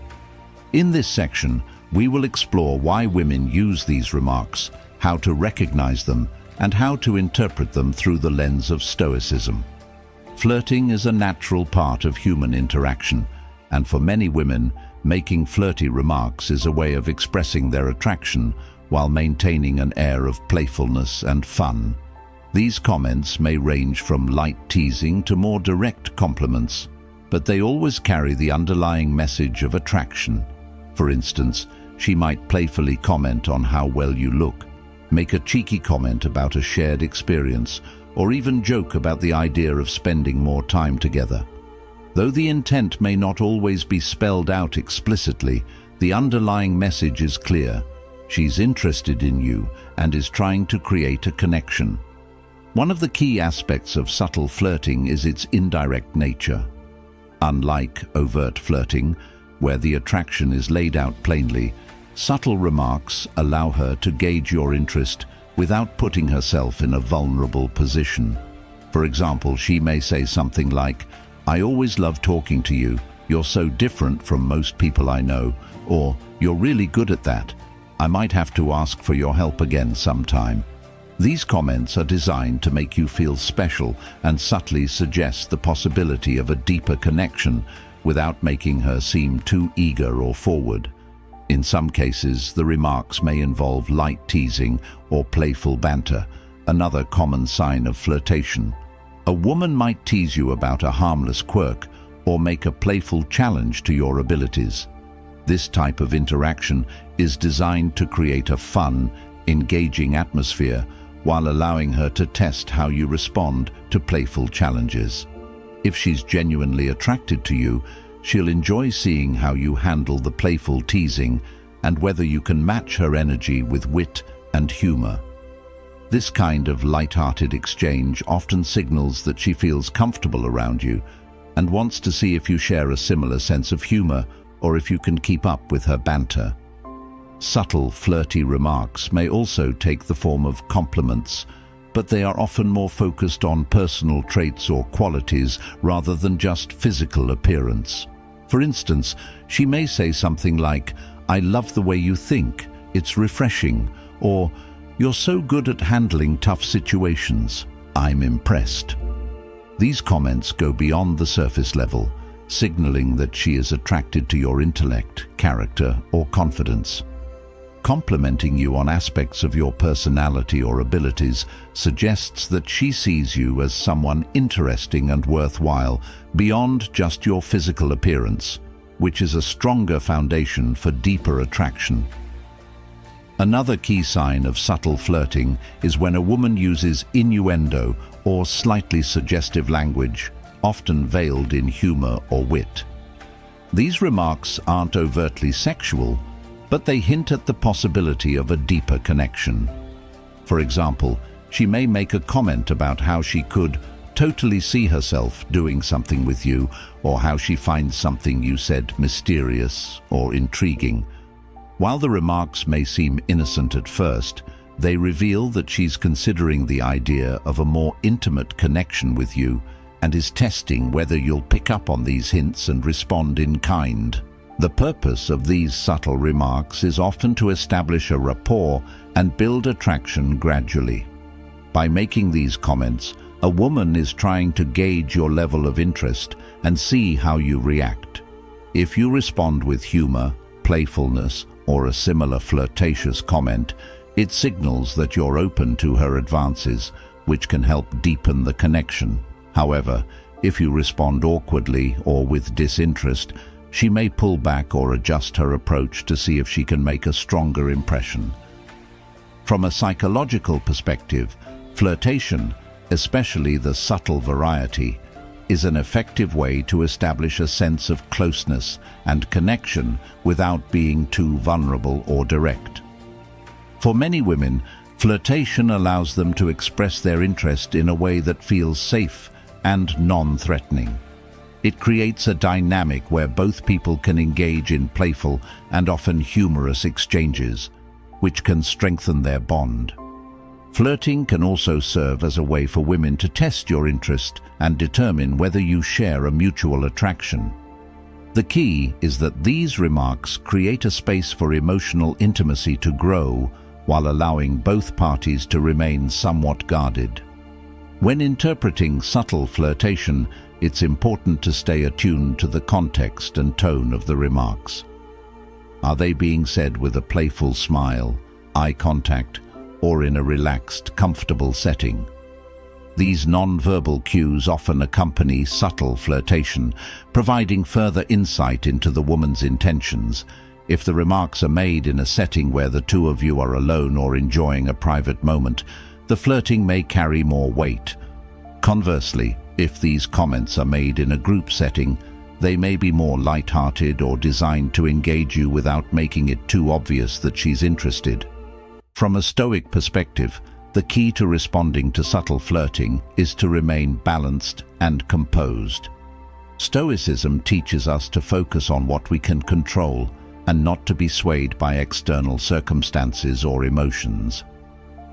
In this section, we will explore why women use these remarks, how to recognize them, and how to interpret them through the lens of Stoicism. Flirting is a natural part of human interaction, and for many women, making flirty remarks is a way of expressing their attraction while maintaining an air of playfulness and fun. These comments may range from light teasing to more direct compliments, but they always carry the underlying message of attraction. For instance, she might playfully comment on how well you look, make a cheeky comment about a shared experience, or even joke about the idea of spending more time together. Though the intent may not always be spelled out explicitly, the underlying message is clear. She's interested in you and is trying to create a connection. One of the key aspects of subtle flirting is its indirect nature. Unlike overt flirting, where the attraction is laid out plainly, subtle remarks allow her to gauge your interest without putting herself in a vulnerable position. For example, she may say something like, "I always love talking to you, you're so different from most people I know," or "You're really good at that. I might have to ask for your help again sometime." These comments are designed to make you feel special and subtly suggest the possibility of a deeper connection without making her seem too eager or forward. In some cases, the remarks may involve light teasing or playful banter, another common sign of flirtation. A woman might tease you about a harmless quirk or make a playful challenge to your abilities. This type of interaction is designed to create a fun, engaging atmosphere while allowing her to test how you respond to playful challenges. If she's genuinely attracted to you, she'll enjoy seeing how you handle the playful teasing and whether you can match her energy with wit and humor. This kind of light-hearted exchange often signals that she feels comfortable around you and wants to see if you share a similar sense of humor or if you can keep up with her banter. Subtle, flirty remarks may also take the form of compliments, but they are often more focused on personal traits or qualities rather than just physical appearance. For instance, she may say something like, "I love the way you think, it's refreshing," or "You're so good at handling tough situations, I'm impressed." These comments go beyond the surface level, signaling that she is attracted to your intellect, character, or confidence. Complimenting you on aspects of your personality or abilities suggests that she sees you as someone interesting and worthwhile beyond just your physical appearance, which is a stronger foundation for deeper attraction. Another key sign of subtle flirting is when a woman uses innuendo or slightly suggestive language, often veiled in humor or wit. These remarks aren't overtly sexual, but they hint at the possibility of a deeper connection. For example, she may make a comment about how she could totally see herself doing something with you, or how she finds something you said mysterious or intriguing. While the remarks may seem innocent at first, they reveal that she's considering the idea of a more intimate connection with you and is testing whether you'll pick up on these hints and respond in kind. The purpose of these subtle remarks is often to establish a rapport and build attraction gradually. By making these comments, a woman is trying to gauge your level of interest and see how you react. If you respond with humor, playfulness, or a similar flirtatious comment, it signals that you're open to her advances, which can help deepen the connection. However, if you respond awkwardly or with disinterest, she may pull back or adjust her approach to see if she can make a stronger impression. From a psychological perspective, flirtation, especially the subtle variety, is an effective way to establish a sense of closeness and connection without being too vulnerable or direct. For many women, flirtation allows them to express their interest in a way that feels safe and non-threatening. It creates a dynamic where both people can engage in playful and often humorous exchanges, which can strengthen their bond. Flirting can also serve as a way for women to test your interest and determine whether you share a mutual attraction. The key is that these remarks create a space for emotional intimacy to grow while allowing both parties to remain somewhat guarded. When interpreting subtle flirtation, it's important to stay attuned to the context and tone of the remarks. Are they being said with a playful smile, eye contact, or in a relaxed, comfortable setting? These non-verbal cues often accompany subtle flirtation, providing further insight into the woman's intentions. If the remarks are made in a setting where the two of you are alone or enjoying a private moment, the flirting may carry more weight. Conversely, if these comments are made in a group setting, they may be more light-hearted or designed to engage you without making it too obvious that she's interested. From a Stoic perspective, the key to responding to subtle flirting is to remain balanced and composed. Stoicism teaches us to focus on what we can control and not to be swayed by external circumstances or emotions.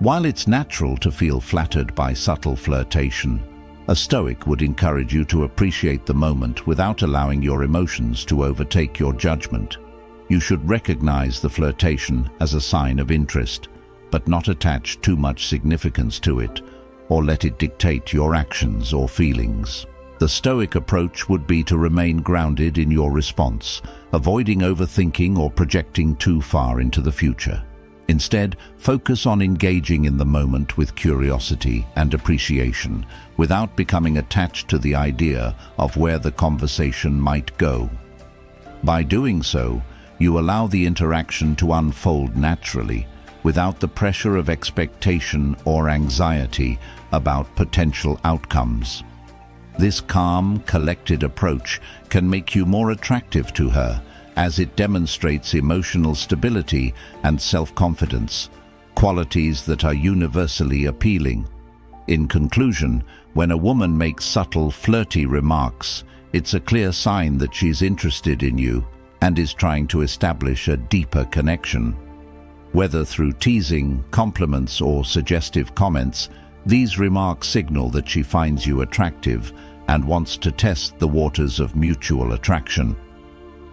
While it's natural to feel flattered by subtle flirtation, a Stoic would encourage you to appreciate the moment without allowing your emotions to overtake your judgment. You should recognize the flirtation as a sign of interest, but not attach too much significance to it or let it dictate your actions or feelings. The Stoic approach would be to remain grounded in your response, avoiding overthinking or projecting too far into the future. Instead, focus on engaging in the moment with curiosity and appreciation, without becoming attached to the idea of where the conversation might go. By doing so, you allow the interaction to unfold naturally, without the pressure of expectation or anxiety about potential outcomes. This calm, collected approach can make you more attractive to her, as it demonstrates emotional stability and self-confidence, qualities that are universally appealing. In conclusion, when a woman makes subtle, flirty remarks, it's a clear sign that she's interested in you and is trying to establish a deeper connection. Whether through teasing, compliments, or suggestive comments, These remarks signal that she finds you attractive and wants to test the waters of mutual attraction.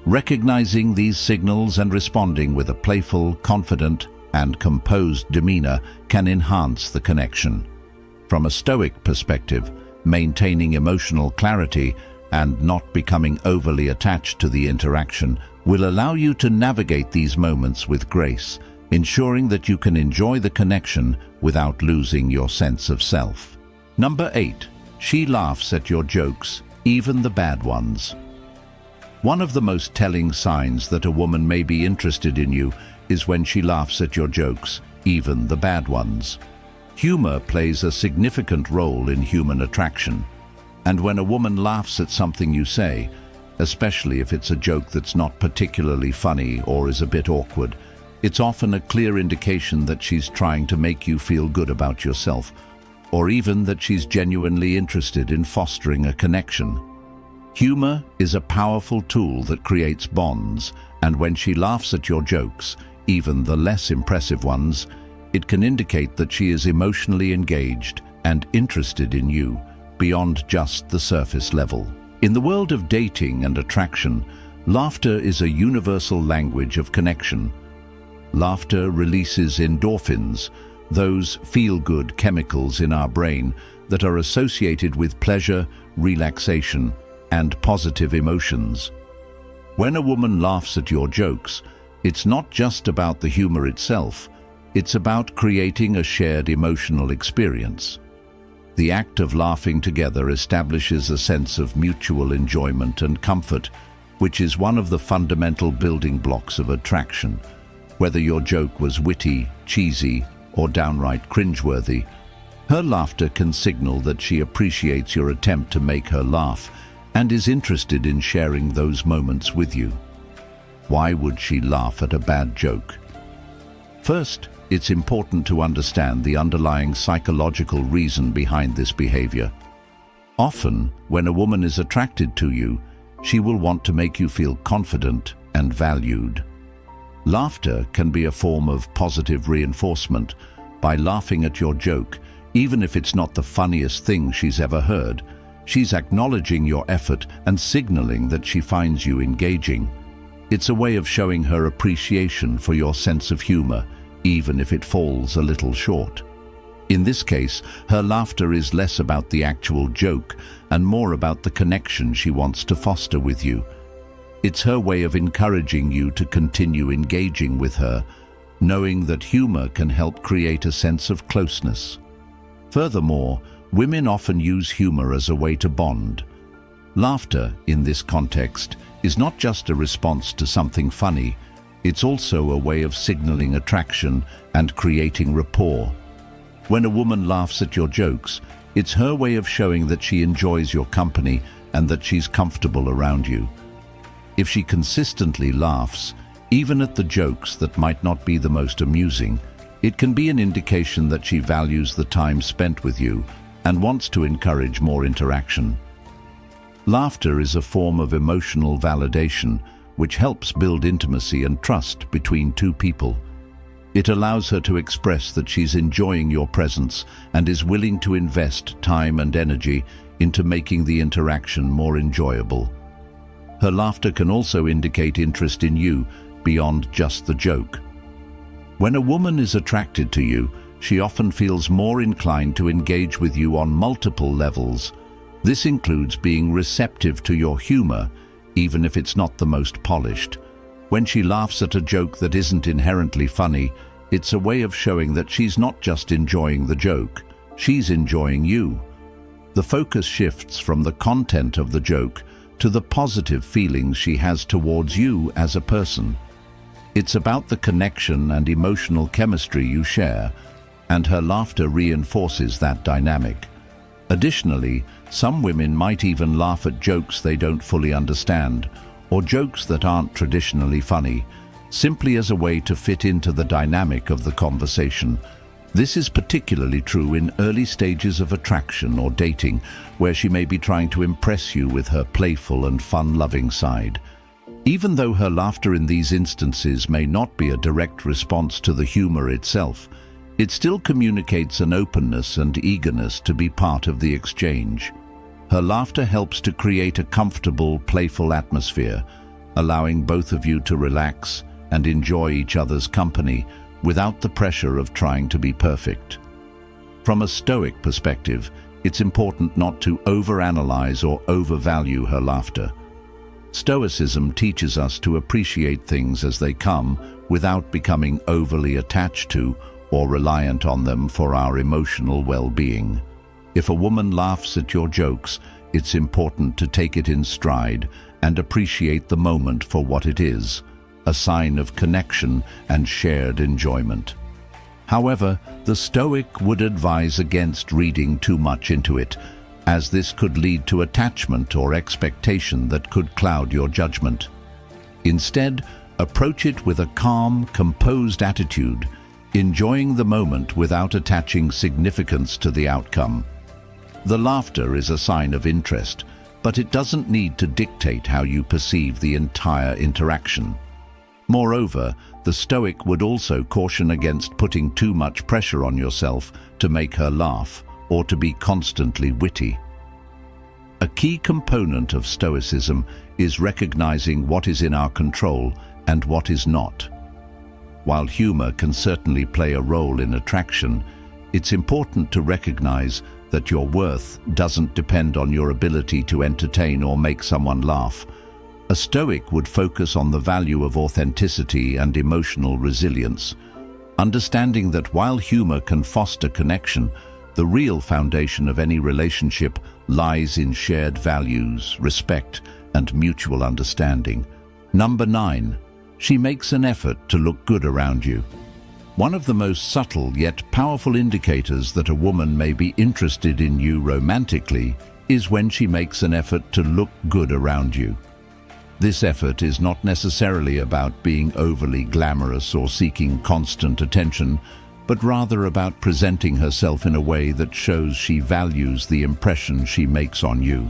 Recognizing these signals and responding with a playful, confident, and composed demeanor can enhance the connection. From a Stoic perspective, maintaining emotional clarity and not becoming overly attached to the interaction will allow you to navigate these moments with grace, ensuring that you can enjoy the connection without losing your sense of self. Number 8. She laughs at your jokes, even the bad ones. One of the most telling signs that a woman may be interested in you is when she laughs at your jokes, even the bad ones. Humor plays a significant role in human attraction, and when a woman laughs at something you say, especially if it's a joke that's not particularly funny or is a bit awkward, it's often a clear indication that she's trying to make you feel good about yourself, or even that she's genuinely interested in fostering a connection. Humor is a powerful tool that creates bonds, and when she laughs at your jokes, even the less impressive ones, it can indicate that she is emotionally engaged and interested in you, beyond just the surface level. In the world of dating and attraction, laughter is a universal language of connection. Laughter releases endorphins, those feel-good chemicals in our brain that are associated with pleasure, relaxation, and positive emotions. When a woman laughs at your jokes, it's not just about the humor itself, it's about creating a shared emotional experience. The act of laughing together establishes a sense of mutual enjoyment and comfort, which is one of the fundamental building blocks of attraction. Whether your joke was witty, cheesy, or downright cringeworthy, her laughter can signal that she appreciates your attempt to make her laugh and is interested in sharing those moments with you. Why would she laugh at a bad joke? First, it's important to understand the underlying psychological reason behind this behavior. Often, when a woman is attracted to you, she will want to make you feel confident and valued. Laughter can be a form of positive reinforcement. By laughing at your joke, even if it's not the funniest thing she's ever heard, she's acknowledging your effort and signaling that she finds you engaging. It's a way of showing her appreciation for your sense of humor, even if it falls a little short. In this case, her laughter is less about the actual joke and more about the connection she wants to foster with you. It's her way of encouraging you to continue engaging with her, knowing that humor can help create a sense of closeness. Furthermore, women often use humor as a way to bond. Laughter, in this context, is not just a response to something funny, it's also a way of signaling attraction and creating rapport. When a woman laughs at your jokes, it's her way of showing that she enjoys your company and that she's comfortable around you. If she consistently laughs, even at the jokes that might not be the most amusing, it can be an indication that she values the time spent with you and wants to encourage more interaction. Laughter is a form of emotional validation, which helps build intimacy and trust between two people. It allows her to express that she's enjoying your presence and is willing to invest time and energy into making the interaction more enjoyable. Her laughter can also indicate interest in you beyond just the joke. When a woman is attracted to you, she often feels more inclined to engage with you on multiple levels. This includes being receptive to your humor, even if it's not the most polished. When she laughs at a joke that isn't inherently funny, it's a way of showing that she's not just enjoying the joke, she's enjoying you. The focus shifts from the content of the joke to the positive feelings she has towards you as a person. It's about the connection and emotional chemistry you share, and her laughter reinforces that dynamic. Additionally, some women might even laugh at jokes they don't fully understand, or jokes that aren't traditionally funny, simply as a way to fit into the dynamic of the conversation. This is particularly true in early stages of attraction or dating, where she may be trying to impress you with her playful and fun-loving side. Even though her laughter in these instances may not be a direct response to the humor itself, It still communicates an openness and eagerness to be part of the exchange. Her laughter helps to create a comfortable, playful atmosphere, allowing both of you to relax and enjoy each other's company without the pressure of trying to be perfect. From a Stoic perspective, it's important not to overanalyze or overvalue her laughter. Stoicism teaches us to appreciate things as they come without becoming overly attached to or reliant on them for our emotional well-being. If a woman laughs at your jokes, it's important to take it in stride and appreciate the moment for what it is, a sign of connection and shared enjoyment. However, the Stoic would advise against reading too much into it, as this could lead to attachment or expectation that could cloud your judgment. Instead, approach it with a calm, composed attitude, enjoying the moment without attaching significance to the outcome. The laughter is a sign of interest, but it doesn't need to dictate how you perceive the entire interaction. Moreover, the Stoic would also caution against putting too much pressure on yourself to make her laugh or to be constantly witty. A key component of Stoicism is recognizing what is in our control and what is not. While humor can certainly play a role in attraction, it's important to recognize that your worth doesn't depend on your ability to entertain or make someone laugh. A Stoic would focus on the value of authenticity and emotional resilience, understanding that while humor can foster connection, the real foundation of any relationship lies in shared values, respect, and mutual understanding. Number 9. She makes an effort to look good around you. One of the most subtle yet powerful indicators that a woman may be interested in you romantically is when she makes an effort to look good around you. This effort is not necessarily about being overly glamorous or seeking constant attention, but rather about presenting herself in a way that shows she values the impression she makes on you.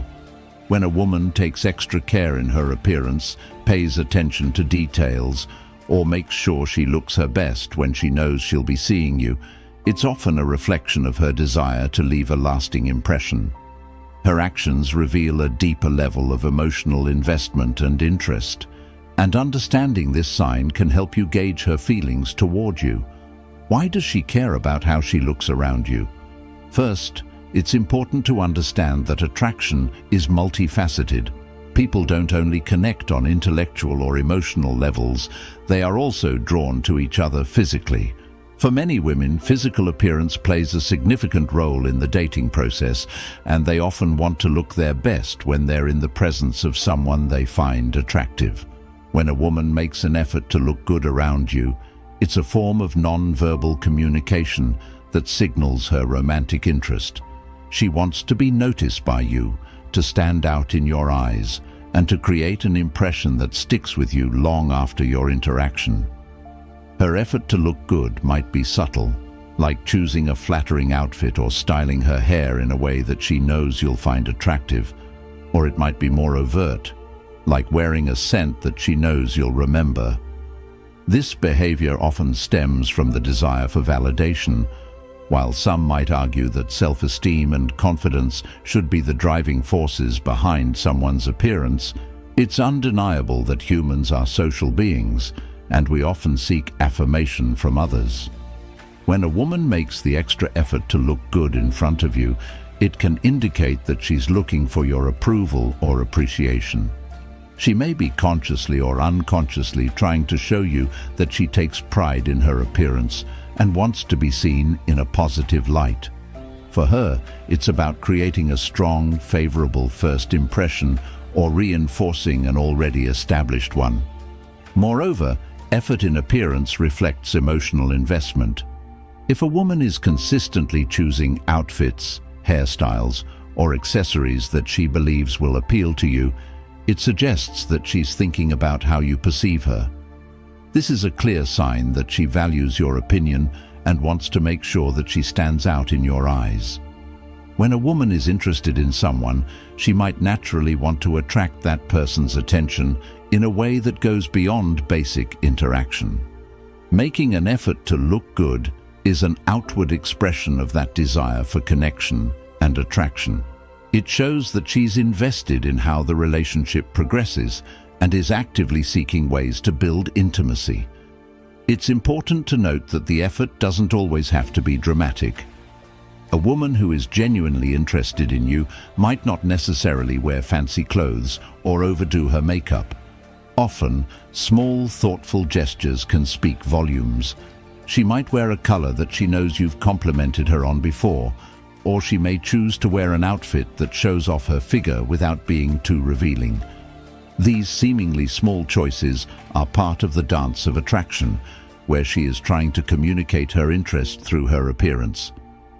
When a woman takes extra care in her appearance, pays attention to details, or makes sure she looks her best when she knows she'll be seeing you, it's often a reflection of her desire to leave a lasting impression. Her actions reveal a deeper level of emotional investment and interest, and understanding this sign can help you gauge her feelings toward you. Why does she care about how she looks around you? First, it's important to understand that attraction is multifaceted. People don't only connect on intellectual or emotional levels, they are also drawn to each other physically. For many women, physical appearance plays a significant role in the dating process, and they often want to look their best when they're in the presence of someone they find attractive. When a woman makes an effort to look good around you, it's a form of non-verbal communication that signals her romantic interest. She wants to be noticed by you, to stand out in your eyes, and to create an impression that sticks with you long after your interaction. Her effort to look good might be subtle, like choosing a flattering outfit or styling her hair in a way that she knows you'll find attractive, or it might be more overt, like wearing a scent that she knows you'll remember. This behavior often stems from the desire for validation. While some might argue that self-esteem and confidence should be the driving forces behind someone's appearance, it's undeniable that humans are social beings, and we often seek affirmation from others. When a woman makes the extra effort to look good in front of you, it can indicate that she's looking for your approval or appreciation. She may be consciously or unconsciously trying to show you that she takes pride in her appearance and wants to be seen in a positive light. For her, it's about creating a strong, favorable first impression or reinforcing an already established one. Moreover, effort in appearance reflects emotional investment. If a woman is consistently choosing outfits, hairstyles, or accessories that she believes will appeal to you, it suggests that she's thinking about how you perceive her. This is a clear sign that she values your opinion and wants to make sure that she stands out in your eyes. When a woman is interested in someone, she might naturally want to attract that person's attention in a way that goes beyond basic interaction. Making an effort to look good is an outward expression of that desire for connection and attraction. It shows that she's invested in how the relationship progresses and is actively seeking ways to build intimacy. It's important to note that the effort doesn't always have to be dramatic. A woman who is genuinely interested in you might not necessarily wear fancy clothes or overdo her makeup. Often, small, thoughtful gestures can speak volumes. She might wear a color that she knows you've complimented her on before, or she may choose to wear an outfit that shows off her figure without being too revealing. These seemingly small choices are part of the dance of attraction, where she is trying to communicate her interest through her appearance.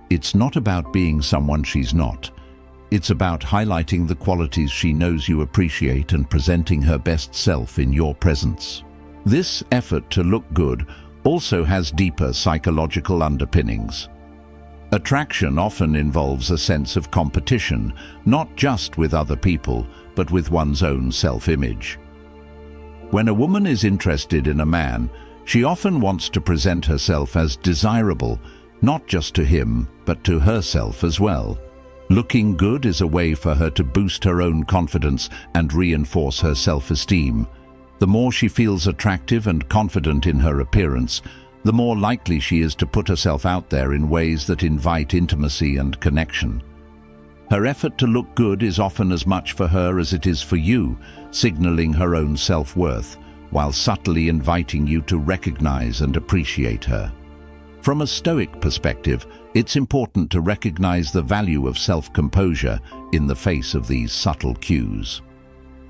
It's not about being someone she's not. It's about highlighting the qualities she knows you appreciate and presenting her best self in your presence. This effort to look good also has deeper psychological underpinnings. Attraction often involves a sense of competition, not just with other people, but with one's own self-image. When a woman is interested in a man, she often wants to present herself as desirable, not just to him, but to herself as well. Looking good is a way for her to boost her own confidence and reinforce her self-esteem. The more she feels attractive and confident in her appearance, the more likely she is to put herself out there in ways that invite intimacy and connection. Her effort to look good is often as much for her as it is for you, signaling her own self-worth, while subtly inviting you to recognize and appreciate her. From a Stoic perspective, it's important to recognize the value of self-composure in the face of these subtle cues.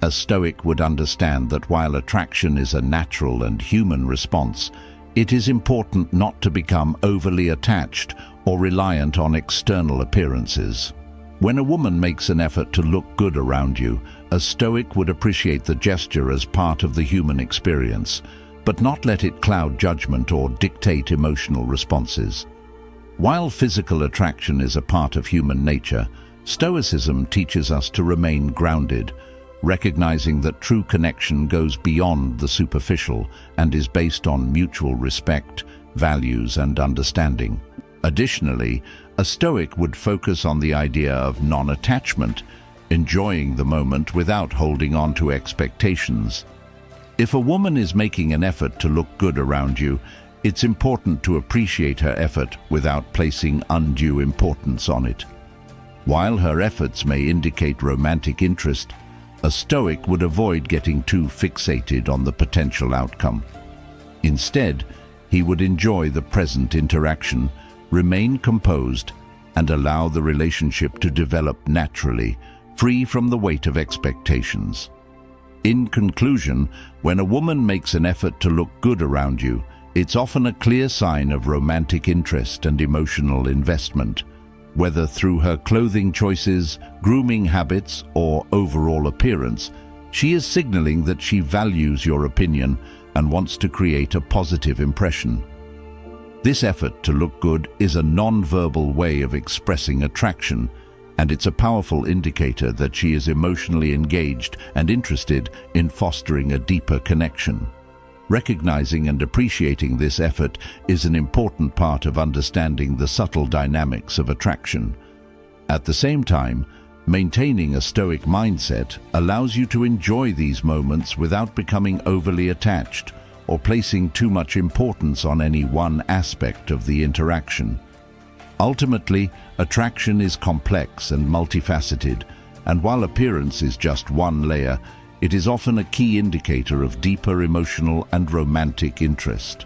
A Stoic would understand that while attraction is a natural and human response, it is important not to become overly attached or reliant on external appearances. When a woman makes an effort to look good around you, a Stoic would appreciate the gesture as part of the human experience, but not let it cloud judgment or dictate emotional responses. While physical attraction is a part of human nature, Stoicism teaches us to remain grounded, recognizing that true connection goes beyond the superficial and is based on mutual respect, values, and understanding. Additionally, a Stoic would focus on the idea of non-attachment, enjoying the moment without holding on to expectations. If a woman is making an effort to look good around you, it's important to appreciate her effort without placing undue importance on it. While her efforts may indicate romantic interest, a Stoic would avoid getting too fixated on the potential outcome. Instead, he would enjoy the present interaction, remain composed, and allow the relationship to develop naturally, free from the weight of expectations. In conclusion, when a woman makes an effort to look good around you, it's often a clear sign of romantic interest and emotional investment. Whether through her clothing choices, grooming habits, or overall appearance, she is signaling that she values your opinion and wants to create a positive impression. This effort to look good is a non-verbal way of expressing attraction, and it's a powerful indicator that she is emotionally engaged and interested in fostering a deeper connection. Recognizing and appreciating this effort is an important part of understanding the subtle dynamics of attraction. At the same time, maintaining a Stoic mindset allows you to enjoy these moments without becoming overly attached or placing too much importance on any one aspect of the interaction. Ultimately, attraction is complex and multifaceted, and while appearance is just one layer, it is often a key indicator of deeper emotional and romantic interest.